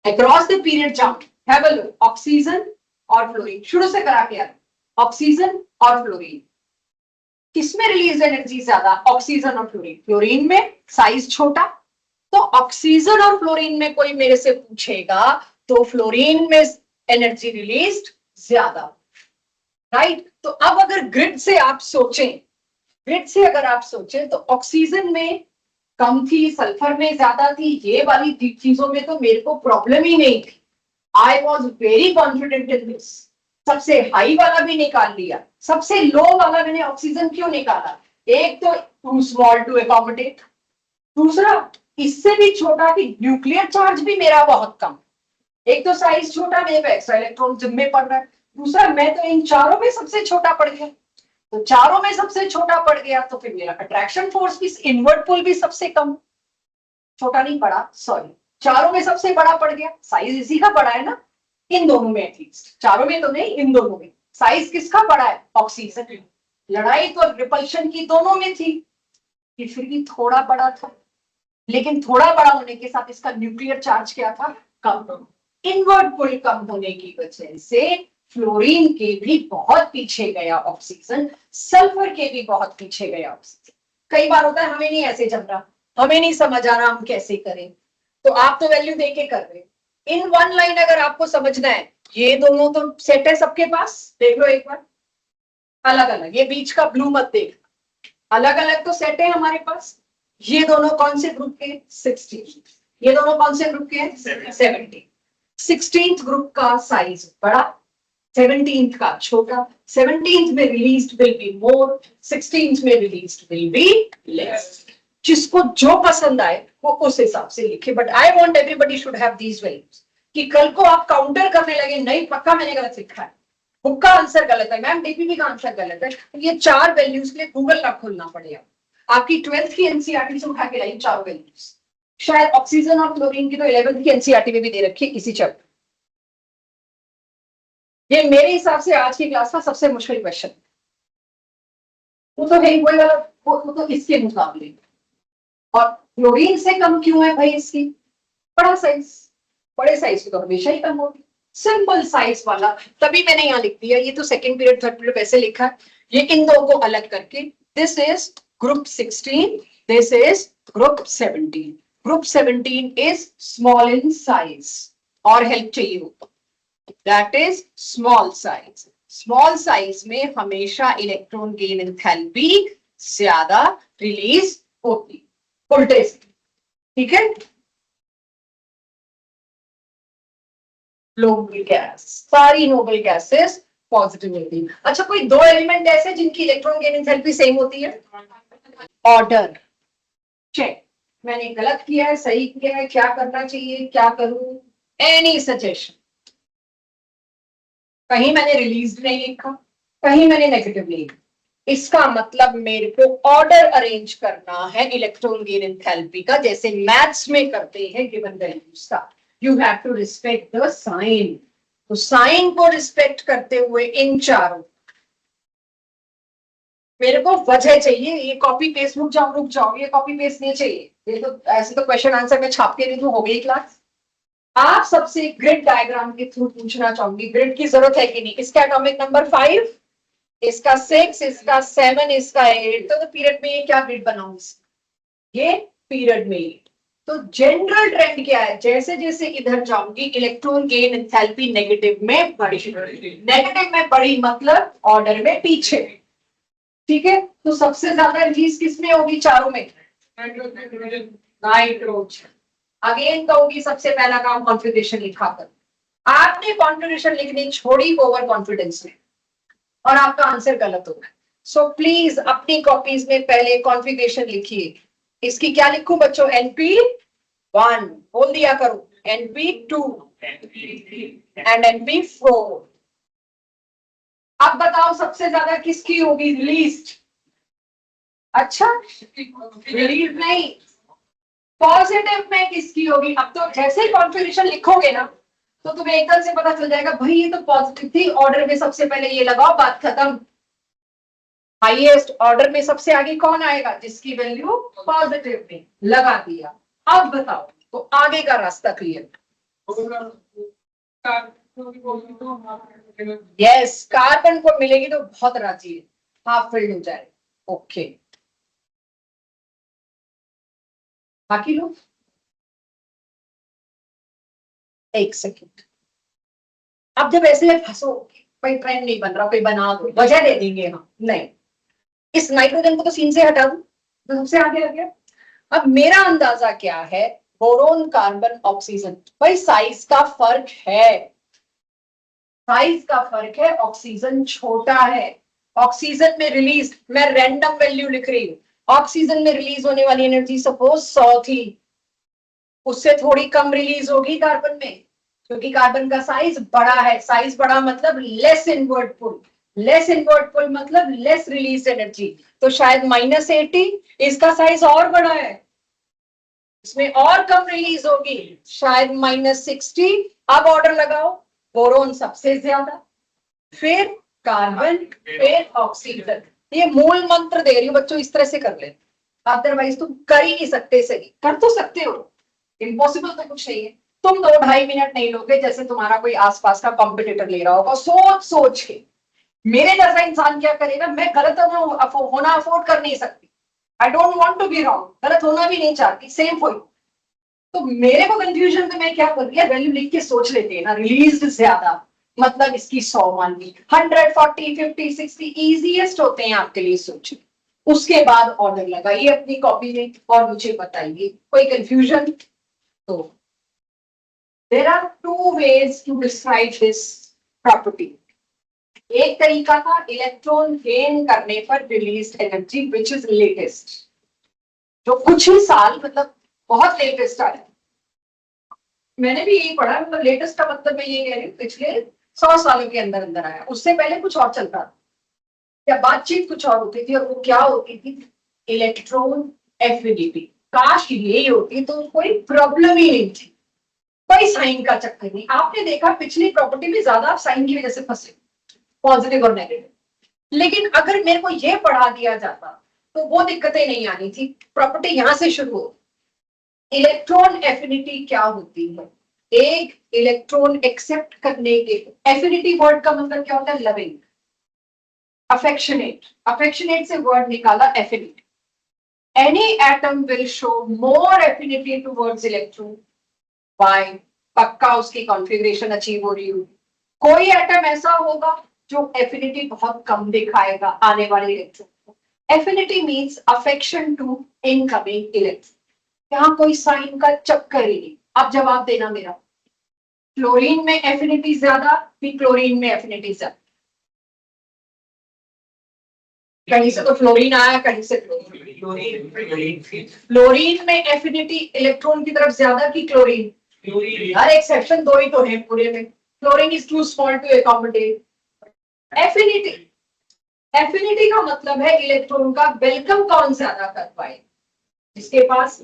across the period jump. Have a look, oxygen और फ्लोरीन शुरू से करा के यार, ऑक्सीजन और फ्लोरीन किसमें रिलीज एनर्जी ज्यादा? ऑक्सीजन और फ्लोरीन। फ्लोरीन में साइज छोटा, तो ऑक्सीजन और फ्लोरीन में कोई मेरे से पूछेगा तो फ्लोरीन में एनर्जी रिलीज ज्यादा, राइट? तो अब अगर ग्रिड से आप सोचें, ग्रिड से अगर आप सोचें तो ऑक्सीजन में कम थी, सल्फर में ज्यादा थी, ये वाली चीजों में तो मेरे को प्रॉब्लम ही नहीं थी। I was very confident in this. सबसे हाई वाला भी निकाल लिया, सबसे लो वाला मैंने ऑक्सीजन क्यों निकाला? एक तो टू स्मॉल टू एकोमोडेट, दूसरा, इससे भी छोटा कि न्यूक्लियर चार्ज भी मेरा बहुत कम। एक तो साइज छोटा, मेरे पे एक्स्ट्रा इलेक्ट्रॉन जिम्मे पड़ रहा है। दूसरा, मैं तो इन चारों में सबसे छोटा पड़ गया। तो चारों में सबसे छोटा पड़ गया तो फिर मेरा अट्रैक्शन फोर्स भी, इनवर्ट पुल भी सबसे कम, छोटा नहीं बड़ा, सॉरी, चारों में सबसे बड़ा पड़ गया। साइज इसी का बड़ा है ना, इन दोनों में एटलीस्ट, चारों में तो नहीं, इन दोनों में। साइज किसका बड़ा है? ऑक्सीजन। लड़ाई तो रिपल्शन की दोनों में थी, ये फिर भी थोड़ा बड़ा था, लेकिन थोड़ा बड़ा होने के साथ इसका न्यूक्लियर चार्ज क्या था? कम। इनवर्ट पुल कम होने की वजह से फ्लोरीन के भी बहुत पीछे गया ऑक्सीजन, सल्फर के भी बहुत पीछे गया ऑक्सीजन। कई बार होता है हमें नहीं ऐसे जम रहा, हमें नहीं समझ आ रहा हम कैसे करें, तो आप तो वैल्यू देके कर रहे। इन वन लाइन अगर आपको समझना है, ये दोनों तो सेट है सबके पास, देख लो एक बार, अलग अलग, ये बीच का ब्लू मत देख, अलग अलग तो सेट है हमारे पास। ये दोनों कौन से ग्रुप के? 16। ये दोनों कौन से ग्रुप के हैं? 17। 16th ग्रुप का साइज बड़ा, 17th का छोटा। 17th में released will be more, 16th में रिलीज्ड विल बी लेस। जिसको जो पसंद आए वो उस हिसाब से लिखे, but I want everybody should have these values, कि कल को आप काउंटर करने लगे नहीं पक्का मैंने गलत लिखा है, बुक का आंसर गलत है, मैम डीपीपी का आंसर गलत है, तो ये चार वैल्यूज के लिए गूगल ना खोलना पड़ेगा। आपकी 12th की एनसीईआरटी से उठा के लाई चारों वैल्यूज, शायद ऑक्सीजन और क्लोरीन की तो 11th की एनसीईआरटी में भी दे रखी है इसी चैप्टर। ये मेरे हिसाब से आज की क्लास का सबसे मुश्किल क्वेश्चन, वो तो है वही वाला, वो तो इसके मुकाबले। और क्लोरीन से कम क्यों है भाई इसकी? बड़ा साइज, बड़े साइज की तो हमेशा ही कम होगी, सिंपल साइज वाला, तभी मैंने यहाँ लिख दिया। ये तो सेकंड पीरियड थर्ड पीरियड वैसे लिखा है, ये इन दो को अलग करके, this is group 16, this is group 17। Group 17 is small in size, और हेल्प चाहिए हो that is small size. Small size में हमेशा इलेक्ट्रॉन गेन एंथैल्पी ज्यादा रिलीज होती, उल्टे से, ठीक है। नोबल गैस, सारी नोबल गैसेस पॉजिटिव होती है। अच्छा, कोई दो एलिमेंट ऐसे जिनकी इलेक्ट्रॉन गेन एंथैल्पी सेम होती है? ऑर्डर चेक, मैंने गलत किया है सही किया है, क्या करना चाहिए, क्या करूं, एनी सजेशन? कहीं मैंने रिलीज नहीं लिखा, कहीं मैंने नेगेटिव नहीं लिखा, इसका मतलब मेरे को ऑर्डर अरेंज करना है इलेक्ट्रॉन गेन एंथैल्पी का, जैसे मैथ्स में करते हैं गिवन वैल्यूज का। You have to respect the sign, तो साइन को रिस्पेक्ट करते हुए इन चारों, मेरे को वजह चाहिए। ये कॉपी पेस्ट रुक जाओ, ये कॉपी पेस्ट नहीं चाहिए, ये तो ऐसे तो क्वेश्चन आंसर में छाप के नहीं तो हो गई क्लास। आप सबसे ग्रिड डायग्राम के थ्रू पूछना चाहूंगी, ग्रिड की जरूरत है कि नहीं? इसका एटॉमिक नंबर 5, इसका 6, इसका 7, इसका 8, तो पीरियड में ये क्या ग्रिड बनाऊं? ये पीरियड में। तो जनरल ट्रेंड क्या है? जैसे जैसे इधर जाऊंगी इलेक्ट्रॉन गेन एंथैल्पी नेगेटिव में बढ़ी, नेगेटिव में बढ़ी मतलब ऑर्डर में पीछे, ठीक है। तो सबसे ज्यादा रिलीज किसमें होगी चारों में? नाइट्रोजन। अगेन कहूंगी सबसे पहला काम कॉन्फ़िगरेशन लिखा कर। आपने कॉन्फ़िगरेशन लिखनी छोड़ी ओवर कॉन्फिडेंस में, और आपका आंसर गलत होगा। सो प्लीज अपनी कॉपीज में पहले कॉन्फ़िगरेशन लिखिए। इसकी क्या लिखूं बच्चों? NP1 बोल दिया करो, NP2 एंड NP4। अब बताओ सबसे ज्यादा किसकी होगी रिलीज? अच्छा, रिलीज नहीं, पॉजिटिव में किसकी होगी? अब तो जैसे ही कॉन्फ़िगरेशन लिखोगे ना तो तुम्हें एकदम से पता चल जाएगा भाई ये तो पॉजिटिव थी, ऑर्डर में सबसे पहले ये लगाओ, बात खत्म। हाईएस्ट ऑर्डर में सबसे आगे कौन आएगा? जिसकी वैल्यू पॉजिटिव में, लगा दिया। अब बताओ तो आगे का रास्ता क्लियर। यस, कार्बन को मिलेगी तो बहुत राजी है, हाफ फिल्ड हो जाए। ओके, बाकी लोग एक सेकेंड, अब जब ऐसे फंसो कोई ट्रेंड नहीं बन रहा, कोई बना दो, वजह दे देंगे हम, नहीं इस नाइट्रोजन को तो सीन से हटा दो तो सबसे आगे आ गया। अब मेरा अंदाजा क्या है, बोरोन कार्बन ऑक्सीजन, भाई साइज का फर्क है, साइज का फर्क है, ऑक्सीजन छोटा है। ऑक्सीजन में रिलीज, मैं रैंडम वैल्यू लिख रही हूं, ऑक्सीजन में रिलीज होने वाली एनर्जी सपोज 100 थी, उससे थोड़ी कम रिलीज होगी कार्बन में, क्योंकि कार्बन का साइज बड़ा है। साइज बड़ा मतलब लेस इनवर्ट पुल, लेस इनवर्ट पुल मतलब लेस रिलीज एनर्जी। तो शायद -80, इसका साइज और बड़ा है, इसमें और कम रिलीज होगी, शायद -60। अब ऑर्डर लगाओ, बोरोन सबसे ज्यादा, फिर कार्बन, फिर ऑक्सीजन। ये मूल मंत्र दे रही हूं बच्चों, इस तरह से कर ले, अदरवाइज तुम कर ही नहीं सकते। सही कर तो सकते हो, इम्पॉसिबल तो कुछ नहीं है। तुम 2-2.5 मिनट नहीं लोगे जैसे तुम्हारा कोई आसपास का कॉम्पिटिटर ले रहा होगा सोच सोच के। मेरे जैसा इंसान क्या करेगा, मैं गलत होना अफोर्ड कर नहीं सकती। I don't want to be wrong, गलत होना भी नहीं चाहती, सेम फॉर यू। तो मेरे को कंफ्यूजन में मैं क्या कर रही है, वैल्यू लिख के सोच लेते हैं ना, रिलीज ज्यादा मतलब इसकी 100 मान ली, 140, 50, 60 इजीएस्ट होते हैं आपके लिए, सोचिए। उसके बाद ऑर्डर लगाइए अपनी कॉपी में और मुझे बताइए कोई कंफ्यूजन। तो there are 2 ways to describe this property. एक तरीका था इलेक्ट्रॉन गेन करने पर released energy which is latest, जो कुछ ही साल मतलब बहुत लेटेस्ट आया। मैंने भी यही पढ़ा, मतलब लेटेस्ट का मतलब मैं ये कह रही हूँ पिछले 100 सालों के अंदर अंदर आया। उससे पहले कुछ और चलता था या बातचीत कुछ और होती थी, और वो क्या होती थी, इलेक्ट्रॉन एफिनिटी। काश यही होती तो कोई प्रॉब्लम ही नहीं थी, कोई साइन का चक्कर नहीं। आपने देखा पिछली प्रॉपर्टी में ज्यादा आप साइन की वजह से फंसे, पॉजिटिव और नेगेटिव। लेकिन अगर मेरे को ये पढ़ा दिया जाता तो वो दिक्कतें नहीं आनी थी। प्रॉपर्टी यहां से शुरू हो, इलेक्ट्रॉन एफिनिटी क्या होती है, एक इलेक्ट्रॉन एक्सेप्ट करने के। एफिनिटी वर्ड का मतलब क्या होता है, लविंग, अफेक्शनेट। अफेक्शनेट से वर्ड निकाला affinity. Any atom will show more affinity towards electron by, पक्का उसकी कॉन्फ़िगरेशन अचीव हो रही होगी। कोई एटम ऐसा होगा जो एफिनिटी बहुत कम दिखाएगा आने वाले इलेक्ट्रॉन को। Affinity means affection to incoming electron. यहां कोई साइन का चक्कर ही नहीं। अब जवाब देना मेरा, क्लोरीन में एफिनिटी ज्यादा कि क्लोरीन में एफिनिटी ज्यादा? कहीं से तो फ्लोरीन आया, कहीं से फ्लोरीन में एफिनिटी इलेक्ट्रॉन की तरफ ज्यादा कि क्लोरीन? हर एक्सेप्शन 2 ही तो है पूरे में। Chlorine is too small to accommodate affinity. Affinity का मतलब है इलेक्ट्रॉन का वेलकम कौन ज्यादा कर पाए, जिसके पास।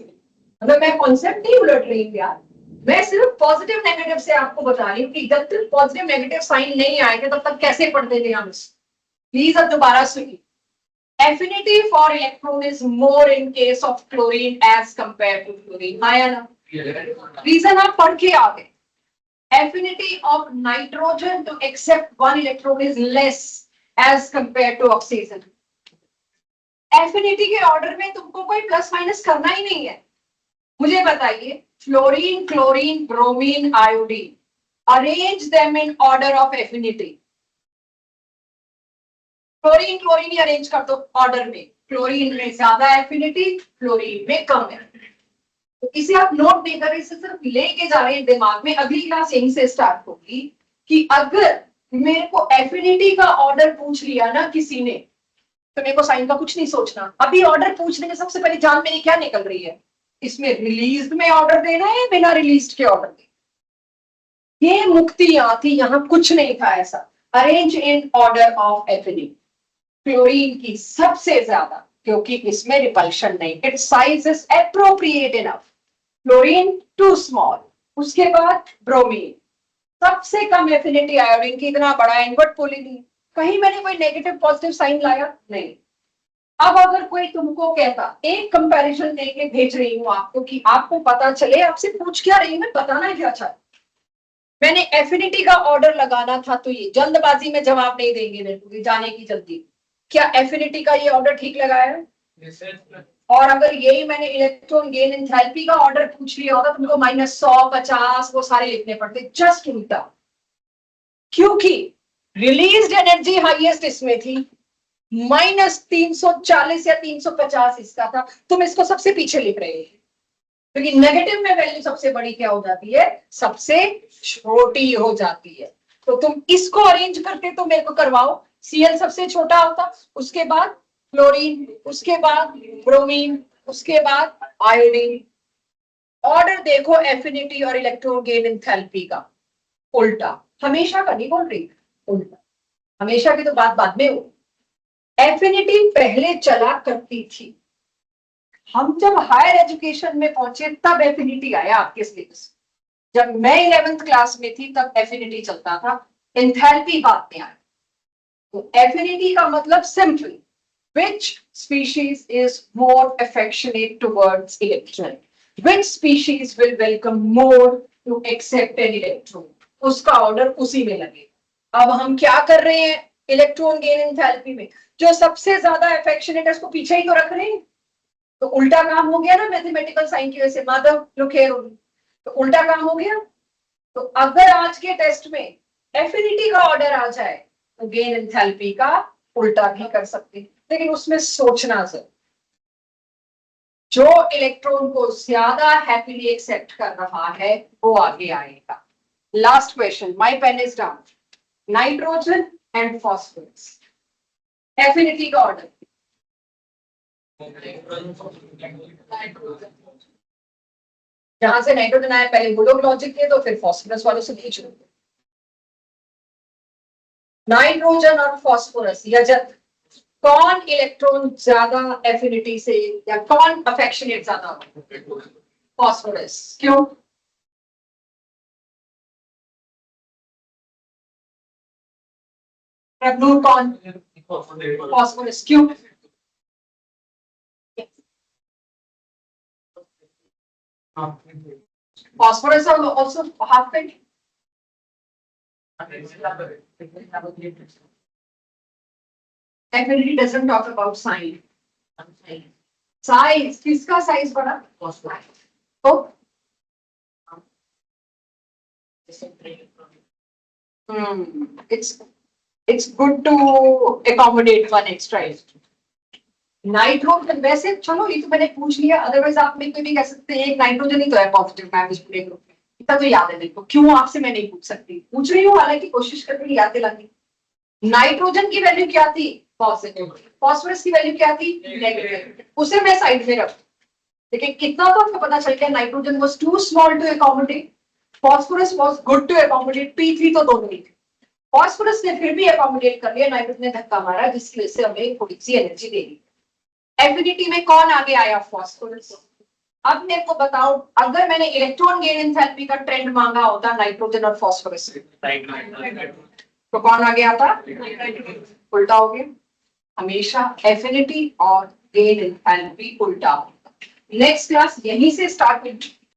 मतलब मैं कॉन्सेप्ट नहीं उलट रही हूँ यार, मैं सिर्फ पॉजिटिव नेगेटिव से आपको बता रही हूँ कि जब तक पॉजिटिव नेगेटिव साइन नहीं आएगा तब तक कैसे पढ़ते थे हम। प्लीज अब दोबारा सुनिए। Affinity for electron is more in case of chlorine as compared to fluorine. हाँ या ना? Reason आप पढ़ के आ गए। Affinity of nitrogen to accept one electron is less as compared to oxygen. Affinity के ऑर्डर में तुमको कोई प्लस माइनस करना ही नहीं है। मुझे बताइए, fluorine, chlorine, bromine, iodine, arrange them in order of affinity. Chlorine chlorine he arrange कर दो ऑर्डर में, क्लोरीन में ज्यादा एफिनिटी, फ्लोरीन में कम है। तो इसे आप नोट नहीं कर रहे, इसे सिर्फ लेके जा रहे हैं दिमाग में। अगली क्लास यहीं से स्टार्ट होगी कि अगर मेरे को एफिनिटी का ऑर्डर पूछ लिया ना किसी ने, तो मेरे को साइन का कुछ नहीं सोचना। अभी ऑर्डर पूछने में सबसे पहले जान मेरी क्या निकल रही है, इसमें रिलीज में ऑर्डर देना है बिना रिलीज के ऑर्डर देना। ये मुक्ति यहाँ थी, यहाँ कुछ नहीं था ऐसा। Arrange in order of affinity. Chlorine की सबसे ज्यादा, क्योंकि इसमें रिपल्शन नहीं, it size is appropriate enough. Chlorine too small, उसके बाद ब्रोमीन, सबसे कम एफिनिटी आयोडीन की, इतना बड़ा इनवर्ट पुल ही नहीं। कहीं मैंने कोई नेगेटिव पॉजिटिव साइन लाया नहीं। अब अगर कोई तुमको कहता, एक कंपैरिजन देके भेज रही हूं आपको कि आपको पता चले, आपसे पूछ क्या रही हूं मैं, बताना क्या चाहती। मैंने एफिनिटी का ऑर्डर लगाना था, तो ये जल्दबाजी में जवाब नहीं देंगे मेरे को, जाने की जल्दी। क्या एफिनिटी का ये ऑर्डर ठीक लगाया है? और अगर यही मैंने इलेक्ट्रॉन गेन एंथैल्पी का ऑर्डर पूछ लिया होता, तुमको -100, 50 वो सारे लिखने पड़ते, जस्ट उल्टा। क्योंकि रिलीज्ड एनर्जी हाईएस्ट इसमें थी, -340 या 350 इसका था। तुम इसको सबसे पीछे लिख रहे हो, क्योंकि नेगेटिव में वैल्यू सबसे बड़ी क्या हो जाती है, सबसे छोटी हो जाती है। तो तुम इसको अरेंज करके तो मेरे को करवाओ, Cl सबसे छोटा होता, उसके बाद क्लोरीन, उसके बाद ब्रोमीन, उसके बाद आयोडीन। ऑर्डर देखो एफिनिटी और इलेक्ट्रॉन गेन एंथैल्पी का, उल्टा। हमेशा का नहीं बोल रही, उल्टा। हमेशा की तो बात बाद में हो। एफिनिटी पहले चला करती थी, हम जब हायर एजुकेशन में पहुंचे तब एफिनिटी आया आपके सिलेबस। जब मैं 11th क्लास में थी तब एफिनिटी चलता था, एंथैल्पी बाद में आया। तो एफिनिटी का मतलब simple, which species is more affectionate towards electron, which species will welcome more to accept an electron, उसका ऑर्डर उसी में लगेगा। अब हम क्या कर रहे हैं इलेक्ट्रॉन गेन एंथैल्पी में, जो सबसे ज्यादा अफेक्शनेट है उसको पीछे ही तो रख रहे हैं। तो उल्टा काम हो गया ना मैथमेटिकल साइन की वजह से, माधव लुखेर होगी, तो उल्टा काम हो गया। तो अगर आज के टेस्ट में एफिनिटी का ऑर्डर आ जाए तो गेन एंथैल्पी का उल्टा भी कर सकते हैं, लेकिन उसमें सोचना जरूर। जो इलेक्ट्रॉन को ज्यादा हैप्पीली एक्सेप्ट कर रहा है वो आगे आएगा। Last question, my pen is down. Nitrogen and phosphorus, affinity का ऑर्डर। जहां से नाइट्रोजन आया पहले वो लोग लॉजिक थे, तो फिर फॉस्फोरस वालों से पूछ लो। नाइट्रोजन और फॉस्फोरस, रजत, कौन इलेक्ट्रॉन ज्यादा एफिनिटी से या कौन अफेक्शनेट ज्यादा? फॉस्फोरस। क्यों? प्रज्ञू कौन? फॉस्फोरस। क्यों? Phosphorus are also half fit. Affinity doesn't talk about sign. Size, किसका size बड़ा? तो it's good to accommodate one extra. Nitrogen, वैसे चलो ये तो मैंने पूछ लिया, अदरवाइज आप मेरे को भी कह सकते हैं एक नाइट्रोजन ही तो है पॉजिटिव मैच पूरे ग्रुप में, इतना तो याद है मेरे को, क्यों आपसे मैं नहीं पूछ सकती? पूछ रही हूँ, हालांकि कोशिश कर रही हूँ याद दिलाने। नाइट्रोजन की वैल्यू क्या थी? पॉजिटिव। फॉस्फोरस की वैल्यू क्या थी? नेगेटिव। उसे मैं साइड में रखूं, लेकिन कितना तो आपको पता चल गया, nitrogen was too small to accommodate, phosphorus was good to accommodate, P3 तो दोनों ही थे। फॉस्फोरस ने फिर भी अकोमोडेट कर लिया, नाइट्रोजन ने धक्का मारा, जिसकी वजह से हमें थोड़ी सी एनर्जी देगी। एफिनिटी में कौन आगे आया? फॉस्फोरस। अब मेरे को बताओ, अगर मैंने इलेक्ट्रॉन गेन एंथैल्पी का ट्रेंड मांगा होता नाइट्रोजन और फॉस्फोरस, तो कौन आगे आता? उल्टा हो गया। हमेशा एफिनिटी और गेन एंथैल्पी उल्टा होता। नेक्स्ट क्लास यहीं से स्टार्ट